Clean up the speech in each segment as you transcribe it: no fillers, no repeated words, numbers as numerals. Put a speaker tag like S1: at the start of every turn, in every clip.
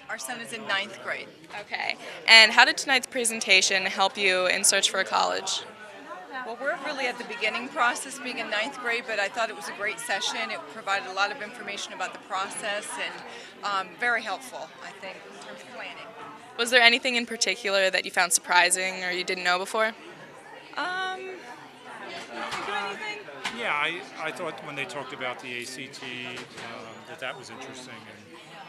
S1: Our son is in 9th grade.
S2: Okay. And how did tonight's presentation help you in search for a college?
S1: Well, we're really at the beginning process being in 9th grade, but I thought it was a great session. It provided a lot of information about the process and very helpful, I think, in terms of planning.
S2: Was there anything in particular that you found surprising or you didn't know before?
S1: Think of anything?
S3: Yeah, I thought when they talked about the ACT that was interesting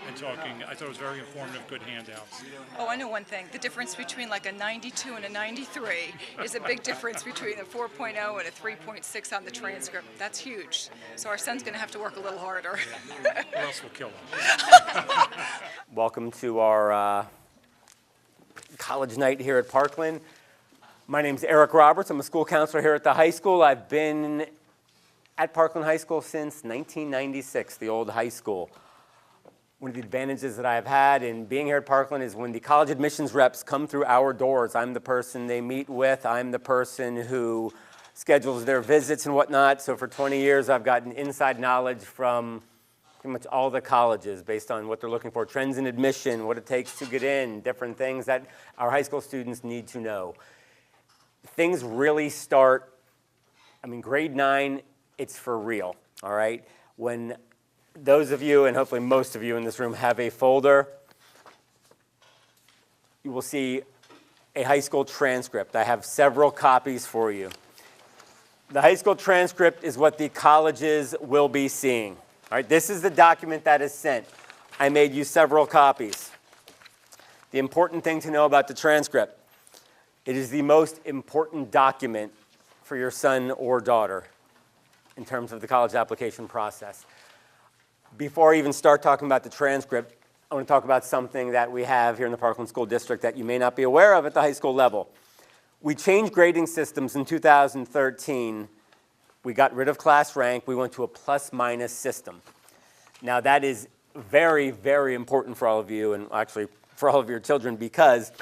S3: and talking. I thought it was very informative, good handouts.
S1: Oh, I know one thing. The difference between like a 92 and a 93 is a big difference between a 4.0 and a 3.6 on the transcript. That's huge. So our son's going to have to work a little harder.
S3: Or else we'll kill him.
S4: Welcome to our college night here at Parkland. My name's Eric Roberts. I'm a school counselor here at the high school. I've been at Parkland High School since 1996, the old high school. One of the advantages that I've had in being here at Parkland is when the college admissions reps come through our doors, I'm the person they meet with. I'm the person who schedules their visits and whatnot. So for 20 years, I've gotten inside knowledge from pretty much all the colleges based on what they're looking for, trends in admission, what it takes to get in, different things that our high school students need to know. Things really start, grade 9, it's for real, all right? When those of you, and hopefully most of you in this room, have a folder, you will see a high school transcript. I have several copies for you. The high school transcript is what the colleges will be seeing. All right, this is the document that is sent. I made you several copies. The important thing to know about the transcript, it is the most important document for your son or daughter in terms of the college application process. Before I even start talking about the transcript, I want to talk about something that we have here in the Parkland School District that you may not be aware of at the high school level. We changed grading systems in 2013. We got rid of class rank. We went to a plus-minus system. Now, that is very, very important for all of you, and actually for all of your children, because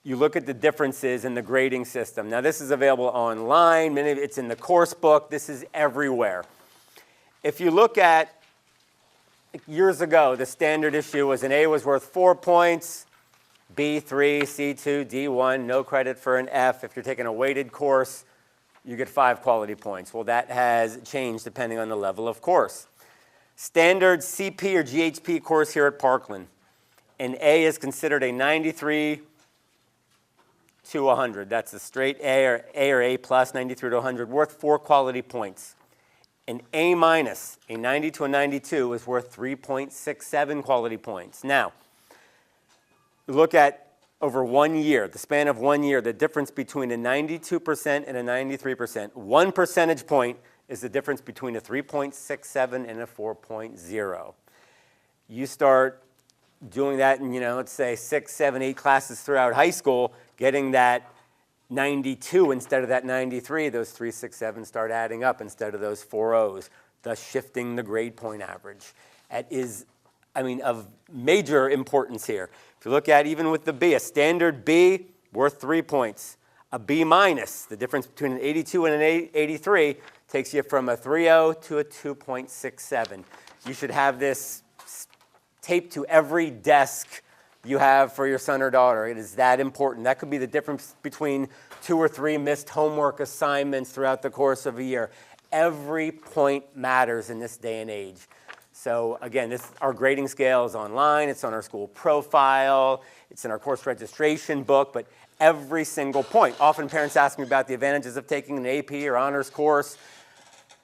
S4: you look at the differences in the grading system. Now, this is available online. It's in the course book. This is everywhere. If you look at years ago, the standard issue was an A was worth 4 points, B 3, C 2, D 1, no credit for an F. If you're taking a weighted course, you get 5 quality points. Well, that has changed depending on the level of course. Standard CP or GHP course here at Parkland, an A is considered a 93 to 100. That's a straight A or A plus, 93 to 100, worth 4 quality points. An A minus, a 90 to a 92, is worth 3.67 quality points. Now, look at over 1 year, the span of 1 year, the difference between a 92% and a 93%. 1 percentage point is the difference between a 3.67 and a 4.0. You start doing that in, let's say 6, 7, 8 classes throughout high school, getting that 92 instead of that 93, those 3, 6, 7 start adding up instead of those 4 O's, thus shifting the grade point average. That is, of major importance here. If you look at even with the B, a standard B worth 3 points. A B minus, the difference between an 82 and an 83, takes you from a 3.0 to a 2.67. You should have this taped to every desk you have for your son or daughter. It is that important. That could be the difference between 2 or 3 missed homework assignments throughout the course of a year. Every point matters in this day and age. So again, our grading scale is online. It's on our school profile. It's in our course registration book. But every single point. Often parents ask me about the advantages of taking an AP or honors course.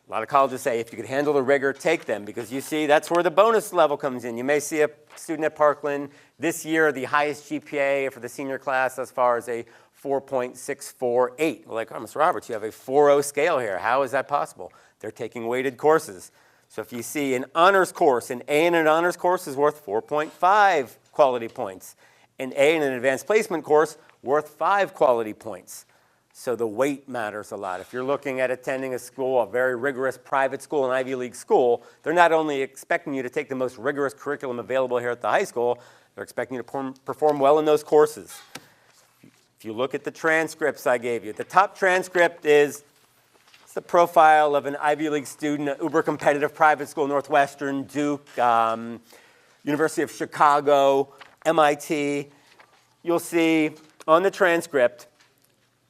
S4: A lot of colleges say if you could handle the rigor, take them, because you see that's where the bonus level comes in. You may see a student at Parkland this year, the highest GPA for the senior class as far as a 4.648. Well, like, Mr. Roberts, you have a 4.0 scale here. How is that possible? They're taking weighted courses. So if you see an honors course, an A in an honors course is worth 4.5 quality points. An A in an advanced placement course worth 5 quality points. So the weight matters a lot. If you're looking at attending a school, a very rigorous private school, an Ivy League school, they're not only expecting you to take the most rigorous curriculum available here at the high school, they're expecting you to perform well in those courses. If you look at the transcripts I gave you, the top transcript is the profile of an Ivy League student, an uber competitive private school, Northwestern, Duke, University of Chicago, MIT. You'll see on the transcript,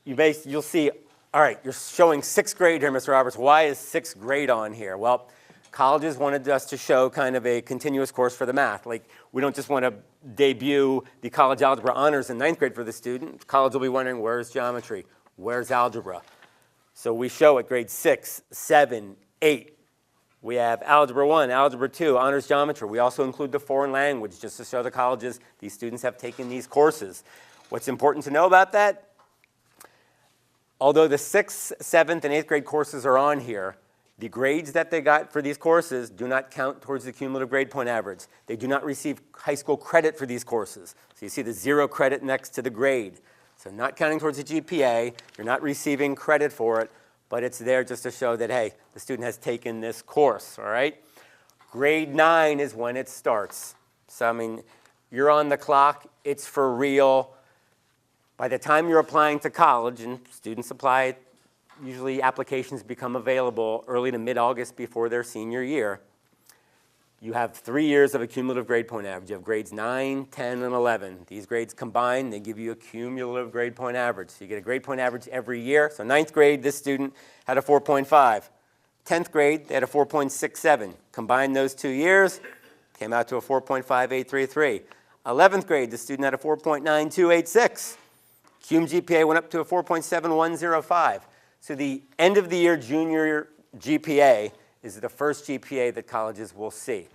S4: you'll see, all right, you're showing 6th grade here, Mr. Roberts. Why is 6th grade on here? Well, colleges wanted us to show kind of a continuous course for the math. Like, we don't just want to debut the college algebra honors in 9th grade for the student. College will be wondering, where's geometry? Where's algebra? So we show at grade 6, 7, 8. We have Algebra 1, Algebra 2, Honors Geometry. We also include the foreign language just to show the colleges these students have taken these courses. What's important to know about that? Although the 6th, 7th, and 8th grade courses are on here, the grades that they got for these courses do not count towards the cumulative grade point average. They do not receive high school credit for these courses. So you see the 0 credit next to the grade. So not counting towards the GPA, you're not receiving credit for it, but it's there just to show that, hey, the student has taken this course, all right? Grade 9 is when it starts. So, I mean, you're on the clock, it's for real. By the time you're applying to college, and students apply, usually applications become available early to mid-August before their senior year. You have 3 years of a cumulative grade point average. You have grades 9, 10, and 11. These grades combined, they give you a cumulative grade point average. So you get a grade point average every year. So 9th grade, this student had a 4.5. 10th grade, they had a 4.67. Combine those 2 years, came out to a 4.5833. 11th grade, the student had a 4.9286. Cum GPA went up to a 4.7105. So the end of the year junior GPA is the first GPA that colleges will see.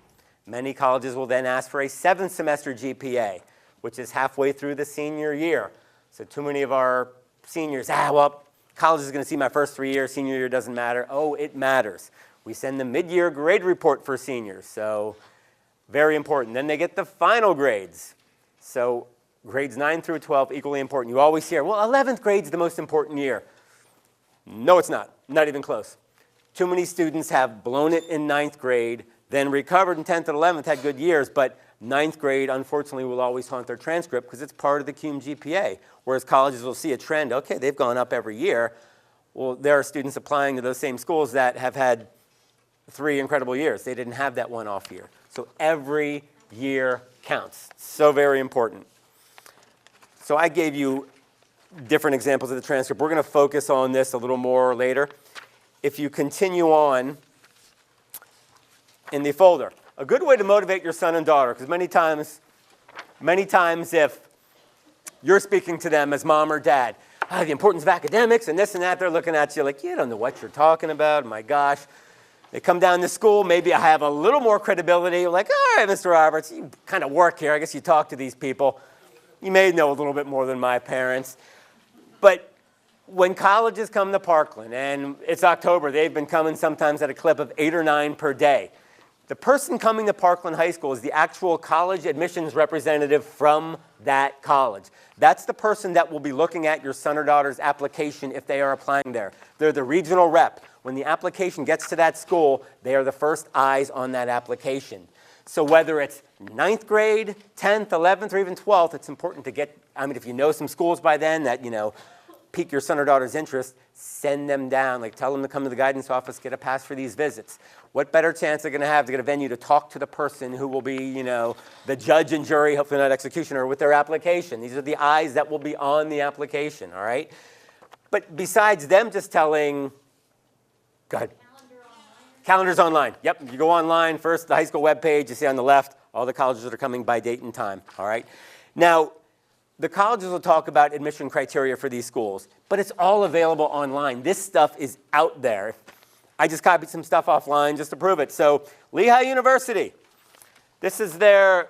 S4: Many colleges will then ask for a 7th semester GPA, which is halfway through the senior year. So too many of our seniors, well, college is going to see my first 3 years, senior year doesn't matter. Oh, it matters. We send the mid-year grade report for seniors, so very important. Then they get the final grades. So grades 9 through 12, equally important. You always hear, well, 11th grade's the most important year. No, it's not. Not even close. Too many students have blown it in 9th grade, then recovered in 10th and 11th, had good years, but 9th grade, unfortunately, will always haunt their transcript because it's part of the cum GPA, whereas colleges will see a trend. Okay, they've gone up every year. Well, there are students applying to those same schools that have had 3 incredible years. They didn't have that one-off year. So every year counts. So very important. So I gave you different examples of the transcript. We're going to focus on this a little more later. If you continue on in the folder, a good way to motivate your son and daughter, because many times if you're speaking to them as mom or dad, the importance of academics and this and that, they're looking at you like, you don't know what you're talking about, my gosh. They come down to school, maybe I have a little more credibility, like, all right, Mr. Roberts, you kind of work here, I guess you talk to these people. You may know a little bit more than my parents. But when colleges come to Parkland, and it's October, they've been coming sometimes at a clip of 8 or 9 per day. The person coming to Parkland High School is the actual college admissions representative from that college. That's the person that will be looking at your son or daughter's application if they are applying there. They're the regional rep. When the application gets to that school, they are the first eyes on that application. So whether it's 9th grade, 10th, 11th, or even 12th, it's important to get, if you know some schools by then that, pique your son or daughter's interest, send them down. Like, tell them to come to the guidance office, get a pass for these visits. What better chance they're going to have to get a venue to talk to the person who will be, the judge and jury, hopefully not executioner, with their application. These are the eyes that will be on the application, all right? But besides them just telling, go ahead. Calendar's online. Yep, you go online, first the high school webpage, you see on the left, all the colleges that are coming by date and time, all right? Now, the colleges will talk about admission criteria for these schools, but it's all available online. This stuff is out there. I just copied some stuff offline just to prove it. So, Lehigh University, this is their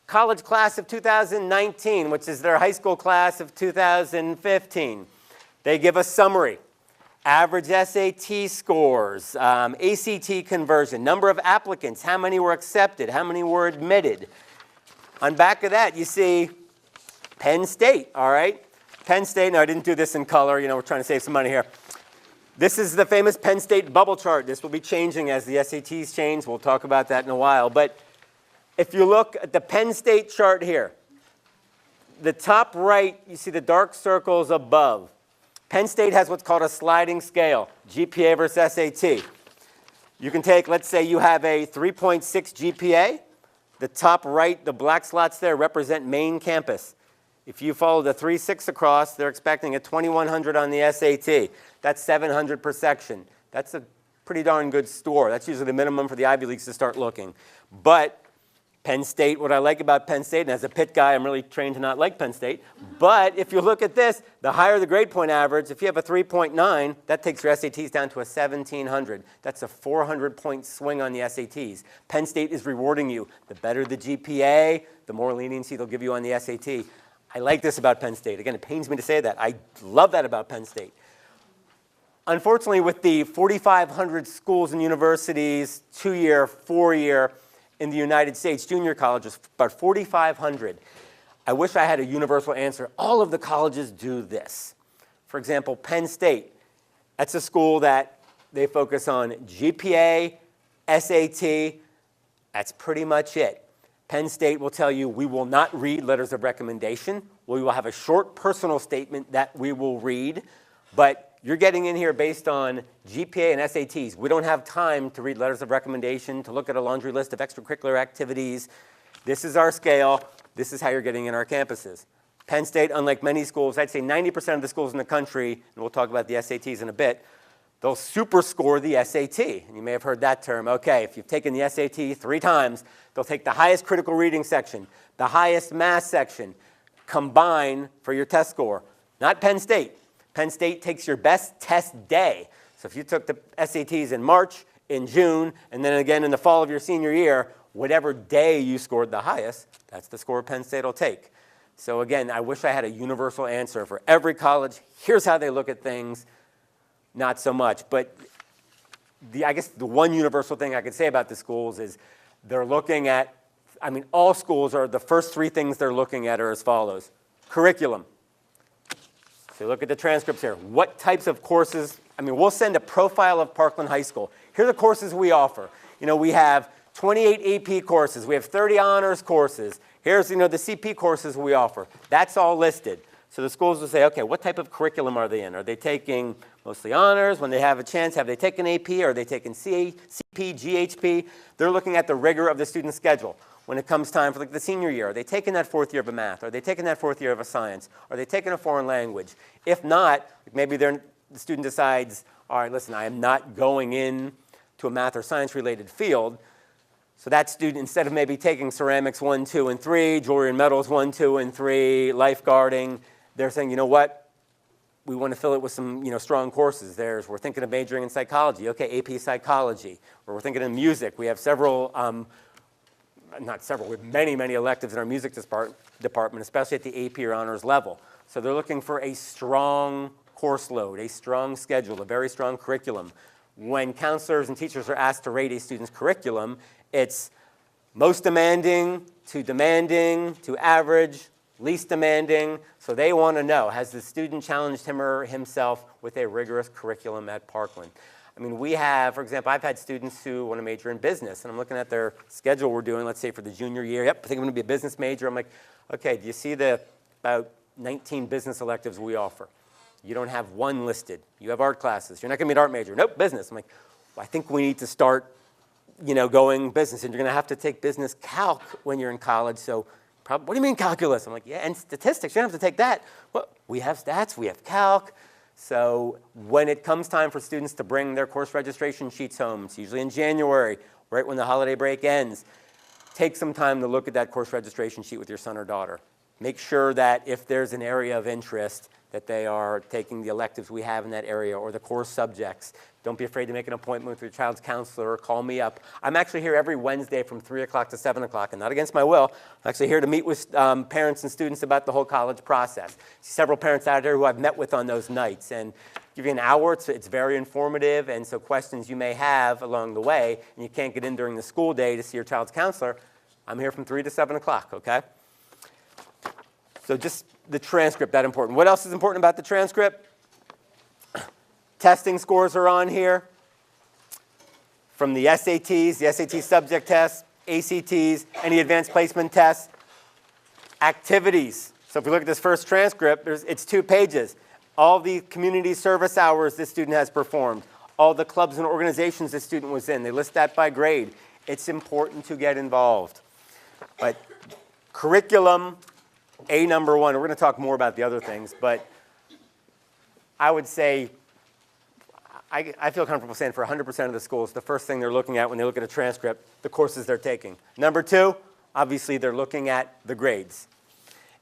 S4: college class of 2019, which is their high school class of 2015. They give a summary. Average SAT scores, ACT conversion, number of applicants, how many were accepted, how many were admitted. On back of that, you see Penn State, all right? Penn State, now I didn't do this in color, we're trying to save some money here. This is the famous Penn State bubble chart. This will be changing as the SATs change. We'll talk about that in a while. But if you look at the Penn State chart here, the top right, you see the dark circles above. Penn State has what's called a sliding scale, GPA versus SAT. You can take, let's say you have a 3.6 GPA. The top right, the black slots there represent main campus. If you follow the 3-6 across, they're expecting a 2100 on the SAT. That's 700 per section. That's a pretty darn good score. That's usually the minimum for the Ivy Leagues to start looking. But Penn State, what I like about Penn State, and as a Pitt guy, I'm really trained to not like Penn State, but if you look at this, the higher the grade point average, if you have a 3.9, that takes your SATs down to a 1700. That's a 400-point swing on the SATs. Penn State is rewarding you. The better the GPA, the more leniency they'll give you on the SAT. I like this about Penn State. Again, it pains me to say that. I love that about Penn State. Unfortunately, with the 4,500 schools and universities, 2-year, 4-year, in the United States, junior colleges, about 4,500. I wish I had a universal answer. All of the colleges do this. For example, Penn State, that's a school that they focus on GPA, SAT, that's pretty much it. Penn State will tell you we will not read letters of recommendation. We will have a short personal statement that we will read, but you're getting in here based on GPA and SATs. We don't have time to read letters of recommendation, to look at a laundry list of extracurricular activities. This is our scale. This is how you're getting in our campuses. Penn State, unlike many schools, I'd say 90% of the schools in the country, and we'll talk about the SATs in a bit, they'll super score the SAT. And you may have heard that term. Okay, if you've taken the SAT 3 times, they'll take the highest critical reading section, the highest math section, combine for your test score. Not Penn State. Penn State takes your best test day. So if you took the SATs in March, in June, and then again in the fall of your senior year, whatever day you scored the highest, that's the score Penn State will take. So again, I wish I had a universal answer for every college. Here's how they look at things. Not so much. But I guess the one universal thing I could say about the schools is they're looking at, all schools are, the first 3 things they're looking at are as follows. Curriculum. So look at the transcripts here. What types of courses? We'll send a profile of Parkland High School. Here are the courses we offer. We have 28 AP courses. We have 30 honors courses. Here's, the CP courses we offer. That's all listed. So the schools will say, okay, what type of curriculum are they in? Are they taking mostly honors? When they have a chance, have they taken AP? Are they taking CP, GHP? They're looking at the rigor of the student schedule. When it comes time for the senior year, are they taking that 4th year of a math? Are they taking that 4th year of a science? Are they taking a foreign language? If not, maybe the student decides, all right, listen, I am not going in to a math or science related field. So that student, instead of maybe taking ceramics 1, 2, and 3, jewelry and metals 1, 2, and 3, lifeguarding, they're saying, you know what? We want to fill it with some strong courses. We're thinking of majoring in psychology. Okay, AP psychology. Or we're thinking of music. We have several not several, we have many, many electives in our music department, especially at the AP or honors level. So they're looking for a strong course load, a strong schedule, a very strong curriculum. When counselors and teachers are asked to rate a student's curriculum, it's most demanding to average, least demanding. So they want to know, has the student challenged him or himself with a rigorous curriculum at Parkland? We have, for example, I've had students who want to major in business, and I'm looking at their schedule we're doing, let's say for the junior year. Yep, I think I'm going to be a business major. I'm like, okay, do you see the about 19 business electives we offer? You don't have one listed. You have art classes. You're not going to be an art major. Nope, business. I'm like, well, I think we need to start, going business, and you're going to have to take business calc when you're in college. So, what do you mean calculus? I'm like, yeah, and statistics. You don't have to take that. Well, we have stats. We have calc. So when it comes time for students to bring their course registration sheets home, it's usually in January, right when the holiday break ends, take some time to look at that course registration sheet with your son or daughter. Make sure that if there's an area of interest, that they are taking the electives we have in that area or the course subjects. Don't be afraid to make an appointment with your child's counselor or call me up. I'm actually here every Wednesday from 3 o'clock to 7 o'clock, and not against my will. I'm actually here to meet with parents and students about the whole college process. Several parents out there who I've met with on those nights, and give you an hour. It's very informative, and so questions you may have along the way, and you can't get in during the school day to see your child's counselor, I'm here from 3 to 7 o'clock, okay? So just the transcript, that important. What else is important about the transcript? Testing scores are on here. From the SATs, the SAT subject tests, ACTs, any advanced placement tests. Activities. So if we look at this first transcript, it's 2 pages. All the community service hours this student has performed. All the clubs and organizations this student was in. They list that by grade. It's important to get involved. But curriculum, number one, we're going to talk more about the other things, but I would say, I feel comfortable saying for 100% of the schools, the first thing they're looking at when they look at a transcript, the courses they're taking. Number two, obviously they're looking at the grades.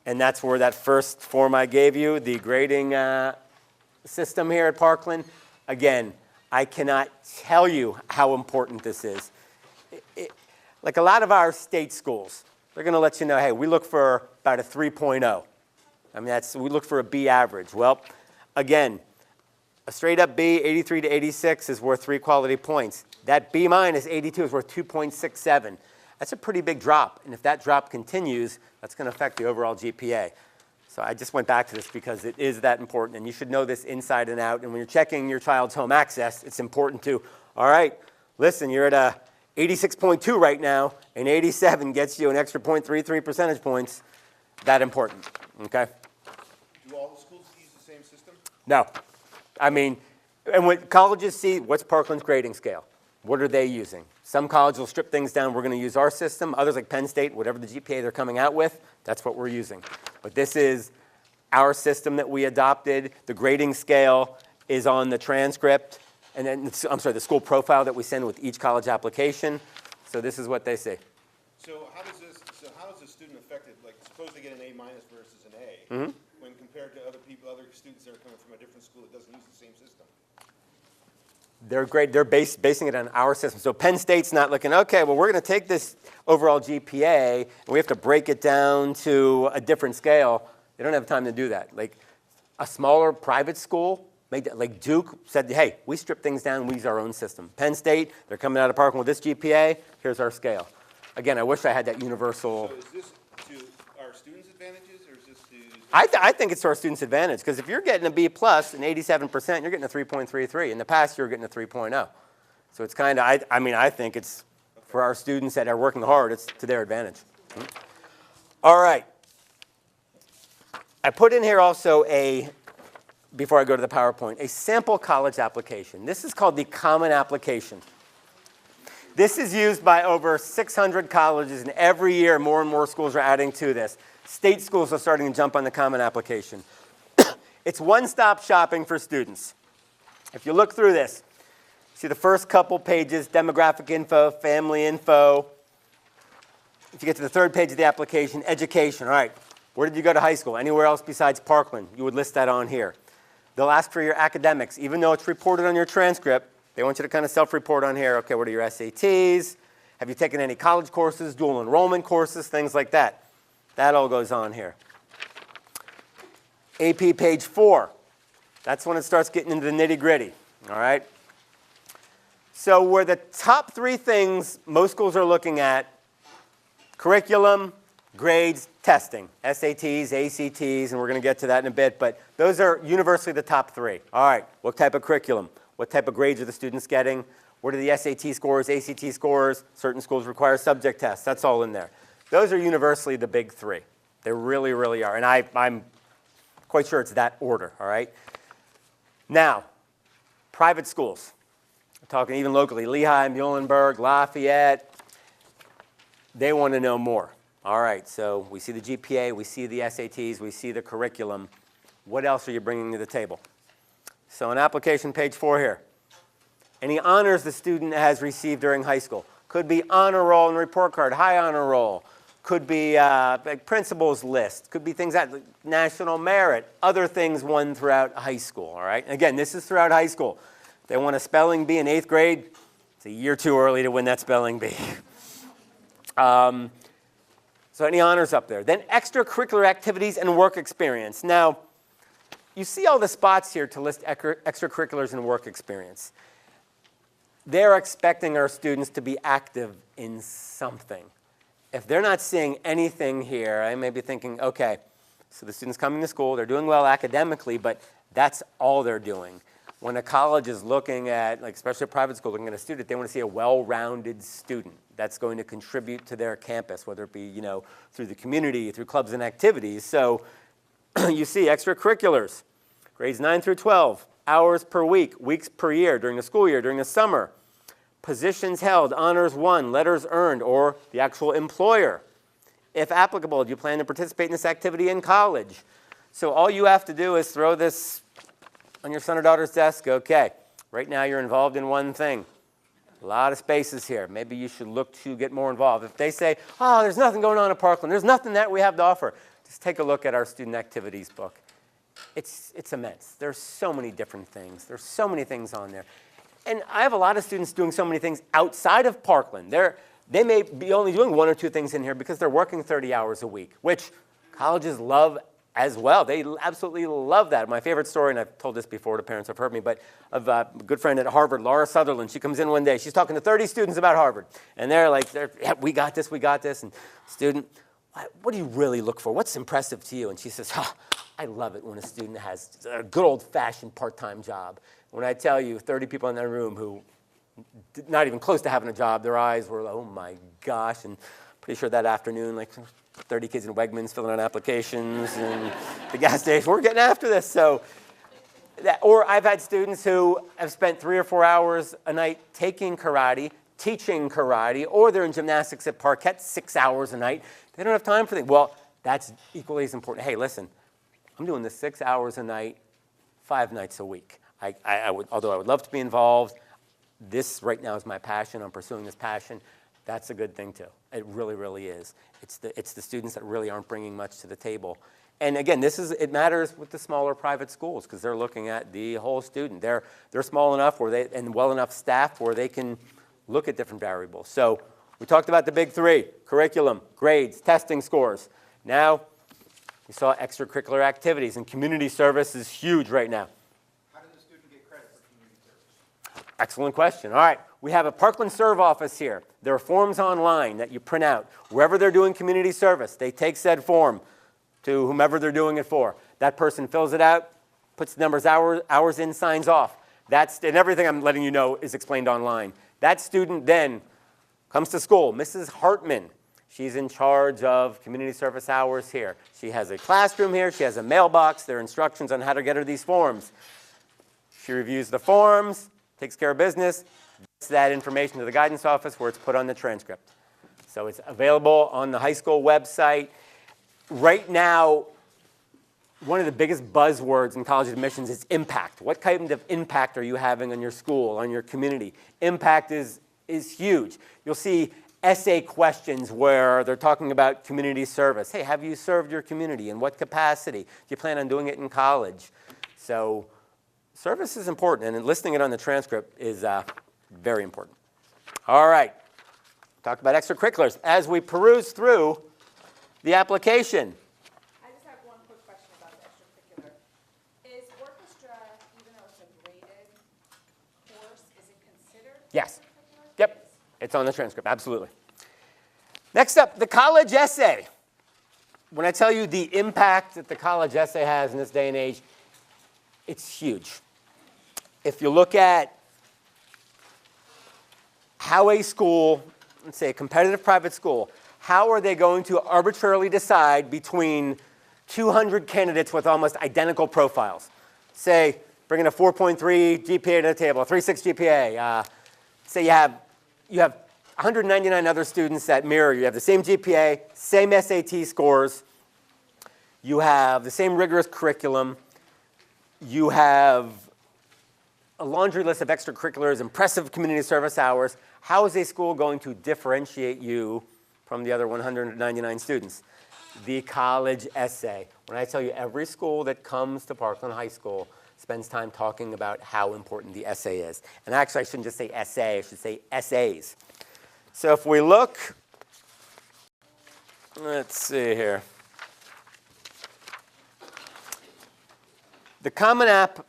S4: And that's where that first form I gave you, the grading system here at Parkland, again, I cannot tell you how important this is. Like a lot of our state schools, they're going to let you know, hey, we look for about a 3.0. I mean, we look for a B average. Well, again, a straight up B, 83 to 86 is worth 3 quality points. That B minus 82 is worth 2.67. That's a pretty big drop. And if that drop continues, that's going to affect the overall GPA. So I just went back to this because it is that important. And you should know this inside and out. And when you're checking your child's home access, it's important to, all right, listen, you're at a 86.2 right now, and 87 gets you an extra 0.33 percentage points. That important, okay?
S5: Do all the schools use the same system?
S4: No. I mean, and when colleges see, what's Parkland's grading scale? What are they using? Some colleges will strip things down, we're going to use our system. Others like Penn State, whatever the GPA they're coming out with, that's what we're using. But this is our system that we adopted. The grading scale is on the transcript. And then, I'm sorry, the school profile that we send with each college application. So this is what they say.
S5: So how does the student affected, like suppose they get an A minus versus an A, when compared to other students that are coming from a different school that doesn't use the same system?
S4: They're basing it on our system. So Penn State's not looking, okay, well, we're going to take this overall GPA, and we have to break it down to a different scale. They don't have time to do that. Like a smaller private school, like Duke said, hey, we strip things down, we use our own system. Penn State, they're coming out of Parkland with this GPA, here's our scale. Again, I wish I had that universal.
S5: So is this to our students' advantages, or is this to?
S4: I think it's to our students' advantage, because if you're getting a B plus and 87%, you're getting a 3.33. In the past, you were getting a 3.0. So it's kind of, I think it's for our students that are working hard, it's to their advantage. All right. I put in here also before I go to the PowerPoint, a sample college application. This is called the Common Application. This is used by over 600 colleges, and every year more and more schools are adding to this. State schools are starting to jump on the Common Application. It's one-stop shopping for students. If you look through this, see the first couple pages, demographic info, family info. If you get to the third page of the application, education. All right, where did you go to high school? Anywhere else besides Parkland? You would list that on here. They'll ask for your academics. Even though it's reported on your transcript, they want you to kind of self-report on here. Okay, what are your SATs? Have you taken any college courses, dual enrollment courses, things like that? That all goes on here. AP page 4. That's when it starts getting into the nitty-gritty, all right? So where the top 3 things most schools are looking at, curriculum, grades, testing, SATs, ACTs, and we're going to get to that in a bit, but those are universally the top 3. All right, what type of curriculum? What type of grades are the students getting? What are the SAT scores, ACT scores? Certain schools require subject tests. That's all in there. Those are universally the big 3. They really, really are, and I'm quite sure it's that order, all right? Now, private schools. I'm talking even locally, Lehigh, Muhlenberg, Lafayette. They want to know more. All right, so we see the GPA, we see the SATs, we see the curriculum. What else are you bringing to the table? So on application page 4 here, any honors the student has received during high school. Could be honor roll and report card, high honor roll. Could be like principals list. Could be things like national merit, other things won throughout high school, all right? Again, this is throughout high school. They want a spelling bee in 8th grade. It's a year too early to win that spelling bee. So any honors up there. Then extracurricular activities and work experience. Now, you see all the spots here to list extracurriculars and work experience. They're expecting our students to be active in something. If they're not seeing anything here, I may be thinking, okay, so the student's coming to school, they're doing well academically, but that's all they're doing. When a college is looking at, like especially a private school, looking at a student, they want to see a well-rounded student that's going to contribute to their campus, whether it be, through the community, through clubs and activities. So you see extracurriculars, grades 9 through 12, hours per week, weeks per year, during the school year, during the summer, positions held, honors won, letters earned, or the actual employer. If applicable, do you plan to participate in this activity in college? So all you have to do is throw this on your son or daughter's desk. Okay, right now you're involved in one thing. A lot of spaces here. Maybe you should look to get more involved. If they say, oh, there's nothing going on at Parkland, there's nothing that we have to offer, just take a look at our student activities book. It's immense. There's so many different things. There's so many things on there. And I have a lot of students doing so many things outside of Parkland. They may be only doing 1 or 2 things in here because they're working 30 hours a week, which colleges love as well. They absolutely love that. My favorite story, and I've told this before to parents who've heard me, but of a good friend at Harvard, Laura Sutherland. She comes in one day. She's talking to 30 students about Harvard. And they're like, yeah, we got this, we got this. And student, what do you really look for? What's impressive to you? And she says, oh, I love it when a student has a good old-fashioned part-time job. When I tell you 30 people in that room who not even close to having a job, their eyes were, oh my gosh. And pretty sure that afternoon, like 30 kids in Wegmans filling out applications and the gas station, we're getting after this. So, or I've had students who have spent 3 or 4 hours a night taking karate, teaching karate, or they're in gymnastics at Parquet 6 hours a night. They don't have time for things. Well, that's equally as important. Hey, listen, I'm doing this 6 hours a night, 5 nights a week. Although I would love to be involved, this right now is my passion. I'm pursuing this passion. That's a good thing too. It really, really is. It's the students that really aren't bringing much to the table. And again, it matters with the smaller private schools because they're looking at the whole student. They're small enough and well enough staffed where they can look at different variables. So we talked about the big 3: curriculum, grades, testing scores. Now we saw extracurricular activities, and community service is huge right now.
S5: How does the student get credit for community service?
S4: Excellent question. All right. We have a Parkland Serve office here. There are forms online that you print out. Wherever they're doing community service, they take said form to whomever they're doing it for. That person fills it out, puts the numbers hours in, signs off. And everything I'm letting you know is explained online. That student then comes to school. Mrs. Hartman, she's in charge of community service hours here. She has a classroom here. She has a mailbox. There are instructions on how to get her these forms. She reviews the forms, takes care of business, gets that information to the guidance office where it's put on the transcript. So it's available on the high school website. Right now, one of the biggest buzzwords in college admissions is impact. What kind of impact are you having on your school, on your community? Impact is huge. You'll see essay questions where they're talking about community service. Hey, have you served your community? In what capacity? Do you plan on doing it in college? So service is important, and listing it on the transcript is very important. All right. Talk about extracurriculars. As we peruse through the application.
S6: I just have one quick question about the extracurricular. Is orchestra, even though it's a graded course, is it considered
S4: Yes.
S6: extracurricular?
S4: Yep. It's on the transcript. Absolutely. Next up, the college essay. When I tell you the impact that the college essay has in this day and age, it's huge. If you look at how a school, let's say a competitive private school, how are they going to arbitrarily decide between 200 candidates with almost identical profiles? Say, bringing a 4.3 GPA to the table, a 3.6 GPA. Say you have 199 other students that mirror you. You have the same GPA, same SAT scores. You have the same rigorous curriculum. You have a laundry list of extracurriculars, impressive community service hours. How is a school going to differentiate you from the other 199 students? The college essay. When I tell you every school that comes to Parkland High School spends time talking about how important the essay is. And actually, I shouldn't just say essay, I should say essays. So if we look, let's see here. The CommonApp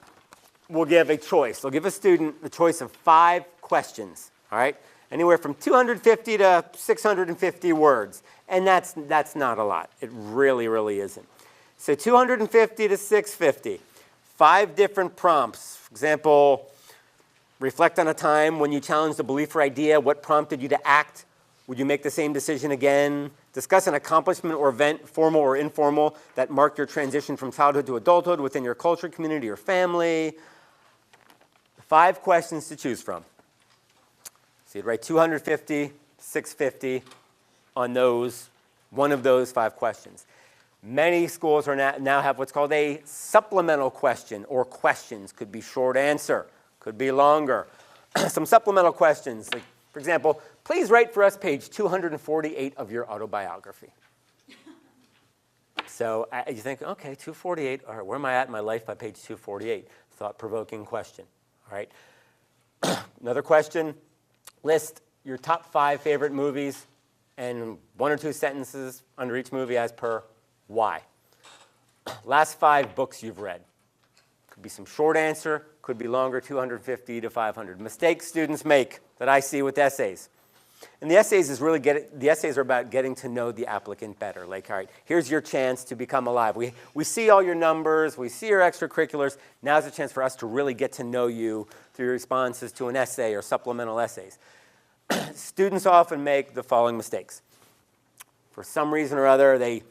S4: will give a choice. They'll give a student the choice of 5 questions, all right? Anywhere from 250 to 650 words. And that's not a lot. It really, really isn't. So 250 to 650. 5 different prompts. For example, reflect on a time when you challenged a belief or idea. What prompted you to act? Would you make the same decision again? Discuss an accomplishment or event, formal or informal, that marked your transition from childhood to adulthood within your culture, community, or family. 5 questions to choose from. So you'd write 250, 650 on those one of those 5 questions. Many schools are now have what's called a supplemental question or questions. Could be short answer, could be longer. Some supplemental questions, like, for example, please write for us page 248 of your autobiography. So you think, okay, 248, all right, where am I at in my life by page 248? Thought-provoking question, all right? Another question, list your top 5 favorite movies and 1 or 2 sentences under each movie as per why. Last 5 books you've read. Could be some short answer, could be longer, 250 to 500. Mistakes students make that I see with essays. And the essays are about getting to know the applicant better. Like, all right, here's your chance to become alive. We see all your numbers, we see your extracurriculars. Now's a chance for us to really get to know you through your responses to an essay or supplemental essays. Students often make the following mistakes. For some reason or other, they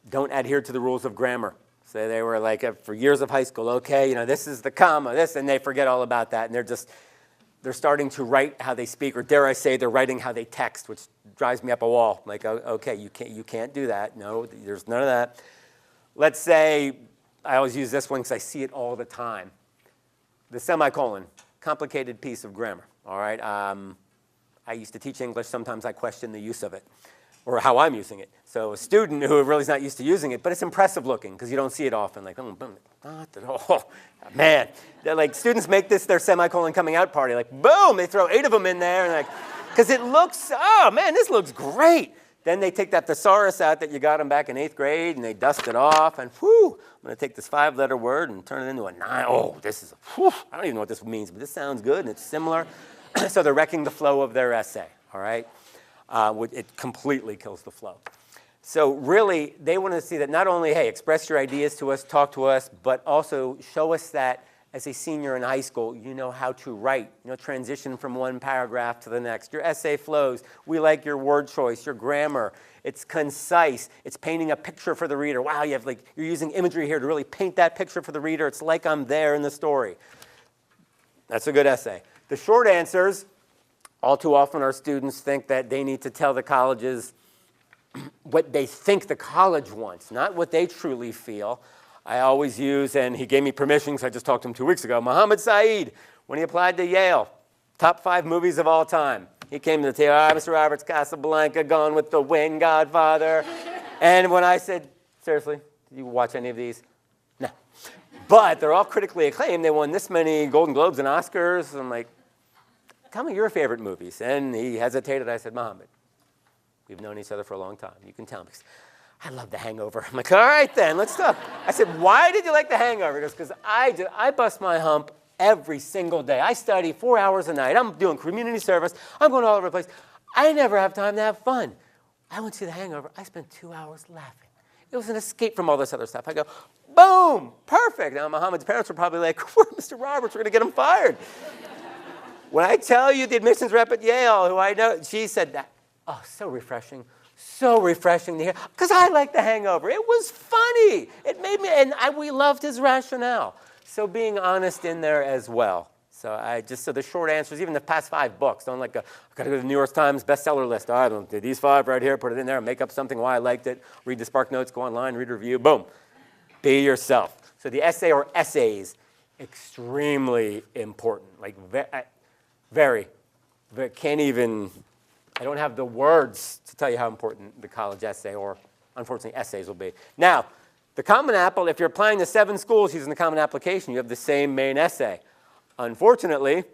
S4: don't adhere to the rules of grammar. So they were like, for years of high school, okay, you know, this is the comma, this, and they forget all about that. And they're starting to write how they speak, or dare I say, they're writing how they text, which drives me up a wall. Like, okay, you can't do that. No, there's none of that. Let's say, I always use this one because I see it all the time. The semicolon, complicated piece of grammar, all right? I used to teach English. Sometimes I question the use of it, or how I'm using it. So a student who really is not used to using it, but it's impressive looking because you don't see it often. Like, oh, boom, oh, man. They're like, students make this their semicolon coming out party. Like, boom, they throw 8 of them in there. And like, because it looks, oh, man, this looks great. Then they take that thesaurus out that you got them back in 8th grade, and they dust it off. And, whew, I'm going to take this 5-letter word and turn it into a 9. Oh, this is, whew, I don't even know what this means, but this sounds good, and it's similar. So they're wrecking the flow of their essay, all right? It completely kills the flow. So really, they want to see that not only, hey, express your ideas to us, talk to us, but also show us that as a senior in high school, you know how to write, you know, transition from one paragraph to the next. Your essay flows. We like your word choice, your grammar. It's concise. It's painting a picture for the reader. Wow, you're using imagery here to really paint that picture for the reader. It's like I'm there in the story. That's a good essay. The short answers, all too often our students think that they need to tell the colleges what they think the college wants, not what they truly feel. I always use, and he gave me permission because I just talked to him 2 weeks ago, Muhammad Saeed, when he applied to Yale, top 5 movies of all time. He came to the table, Mr. Roberts, Casablanca, Gone with the Wind, Godfather. And when I said, seriously, did you watch any of these? No. But they're all critically acclaimed. They won this many Golden Globes and Oscars. I'm like, tell me your favorite movies. And he hesitated. I said, Muhammad, we've known each other for a long time. You can tell me. I love The Hangover. I'm like, all right then, let's talk. I said, why did you like The Hangover? He goes, because I bust my hump every single day. I study 4 hours a night. I'm doing community service. I'm going all over the place. I never have time to have fun. I went to see The Hangover. I spent 2 hours laughing. It was an escape from all this other stuff. I go, boom, perfect. Now, Muhammad's parents were probably like, Mr. Roberts, we're going to get him fired. When I tell you the admissions rep at Yale, who I know, she said that, oh, so refreshing to hear, because I like The Hangover. It was funny. It made me, and we loved his rationale. So being honest in there as well. So so the short answers, even the past 5 books, don't like, I got to go to the New York Times bestseller list. I don't do these 5 right here, put it in there, make up something why I liked it, read the Spark Notes, go online, read a review, boom. Be yourself. So the essay or essays, extremely important, like very, can't even, I don't have the words to tell you how important the college essay or, unfortunately, essays will be. Now, the Common Apple, if you're applying to 7 schools using the Common Application, you have the same main essay. Unfortunately,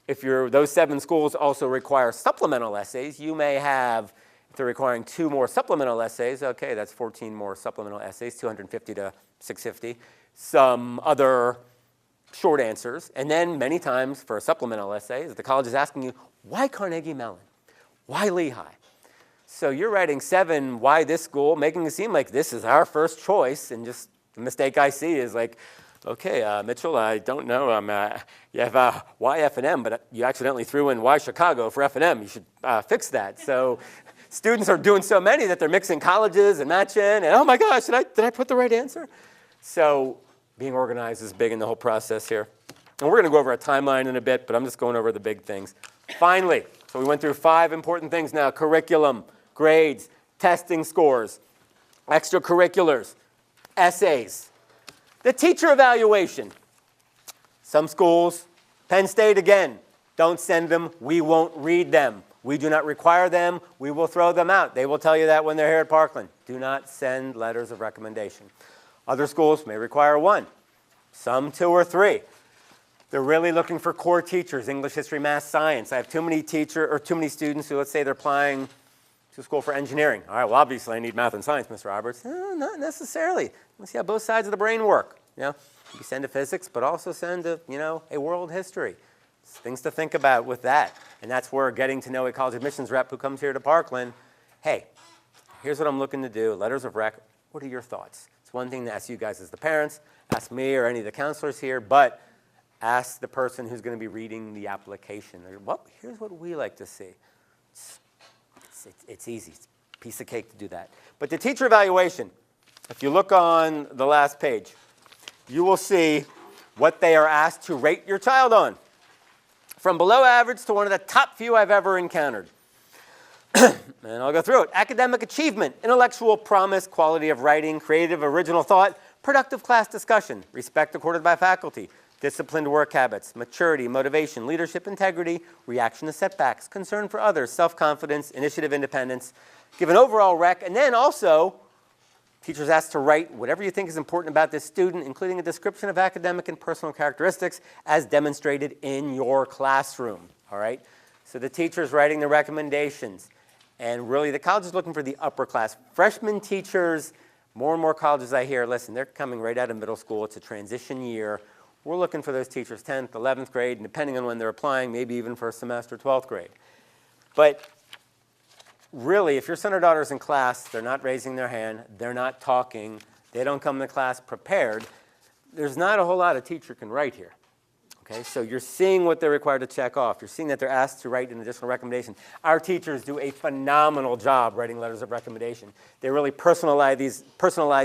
S4: if those 7 schools also require supplemental essays, you may have, if they're requiring 2 more supplemental essays, okay, that's 14 more supplemental essays, 250 to 650, some other short answers, and then many times for a supplemental essay, the college is asking you, why Carnegie Mellon? Why Lehigh? So you're writing 7, why this school, making it seem like this is our first choice, and just the mistake I see is like, okay, Mitchell, I don't know, you have why F&M, but you accidentally threw in why Chicago for F&M. You should fix that. So students are doing so many that they're mixing colleges and matching, and oh my gosh, did I put the right answer? So being organized is big in the whole process here. And we're going to go over a timeline in a bit, but I'm just going over the big things. Finally, so we went through 5 important things now: curriculum, grades, testing scores, extracurriculars, essays, the teacher evaluation. Some schools, Penn State again, don't send them, we won't read them. We do not require them, we will throw them out. They will tell you that when they're here at Parkland. Do not send letters of recommendation. Other schools may require one, some 2 or 3. They're really looking for core teachers, English, history, math, science. I have too many students who, let's say, they're applying to school for engineering. All right, well, obviously I need math and science, Mr. Roberts. Not necessarily. Let's see how both sides of the brain work. You send to physics, but also send to, a world history. Things to think about with that. And that's where getting to know a college admissions rep who comes here to Parkland, hey, here's what I'm looking to do, letters of rec, what are your thoughts? It's one thing to ask you guys as the parents, ask me or any of the counselors here, but ask the person who's going to be reading the application. Well, here's what we like to see. It's easy. It's a piece of cake to do that. But the teacher evaluation, if you look on the last page, you will see what they are asked to rate your child on. From below average to one of the top few I've ever encountered. And I'll go through it. Academic achievement, intellectual promise, quality of writing, creative, original thought, productive class discussion, respect accorded by faculty, disciplined work habits, maturity, motivation, leadership, integrity, reaction to setbacks, concern for others, self-confidence, initiative, independence, give an overall rec, and then also teachers asked to write whatever you think is important about this student, including a description of academic and personal characteristics as demonstrated in your classroom, all right? So the teacher's writing the recommendations, and really the college is looking for the upper class. Freshman teachers, more and more colleges I hear, listen, they're coming right out of middle school. It's a transition year. We're looking for those teachers 10th, 11th grade, and depending on when they're applying, maybe even for a semester, 12th grade. But really, if your son or daughter's in class, they're not raising their hand, they're not talking, they don't come to class prepared, there's not a whole lot a teacher can write here. Okay, so you're seeing what they're required to check off. You're seeing that they're asked to write an additional recommendation. Our teachers do a phenomenal job writing letters of recommendation. They really personalize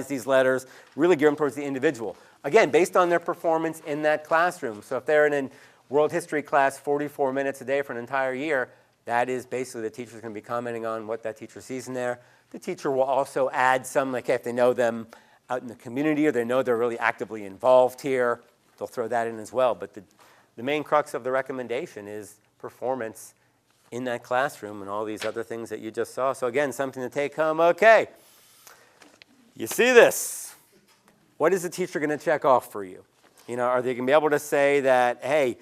S4: these letters, really gear them towards the individual. Again, based on their performance in that classroom. So if they're in a world history class 44 minutes a day for an entire year, that is basically the teacher's going to be commenting on what that teacher sees in there. The teacher will also add some, like if they know them out in the community or they know they're really actively involved here, they'll throw that in as well. But the main crux of the recommendation is performance in that classroom and all these other things that you just saw. So again, something to take home. Okay, you see this. What is the teacher going to check off for you? Are they going to be able to say that, hey,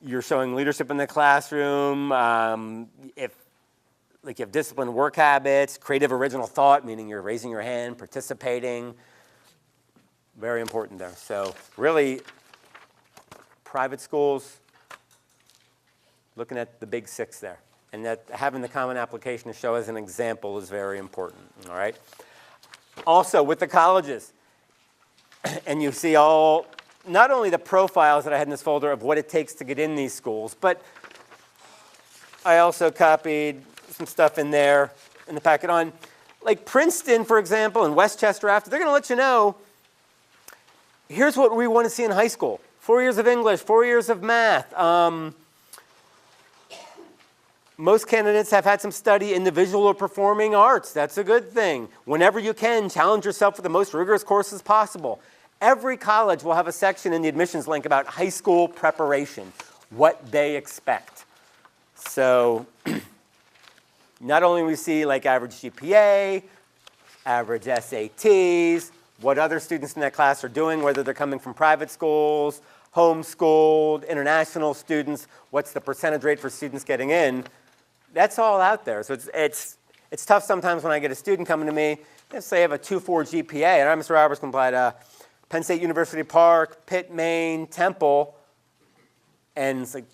S4: you're showing leadership in the classroom, if you have disciplined work habits, creative original thought, meaning you're raising your hand, participating, very important there. So really, private schools, looking at the big 6 there. And that having the common application to show as an example is very important, all right? Also, with the colleges, and you see not only the profiles that I had in this folder of what it takes to get in these schools, but I also copied some stuff in there in the packet on, like Princeton, for example, and Westchester after. They're going to let you know, here's what we want to see in high school. 4 years of English, 4 years of math. Most candidates have had some study in the visual or performing arts. That's a good thing. Whenever you can, challenge yourself with the most rigorous courses possible. Every college will have a section in the admissions link about high school preparation, what they expect. So not only we see like average GPA, average SATs, what other students in that class are doing, whether they're coming from private schools, homeschooled, international students, what's the percentage rate for students getting in, that's all out there. So it's tough sometimes when I get a student coming to me, let's say I have a 2.4 GPA, and I'm Mr. Roberts can apply to Penn State University Park, Pitt, Maine, Temple, and it's like,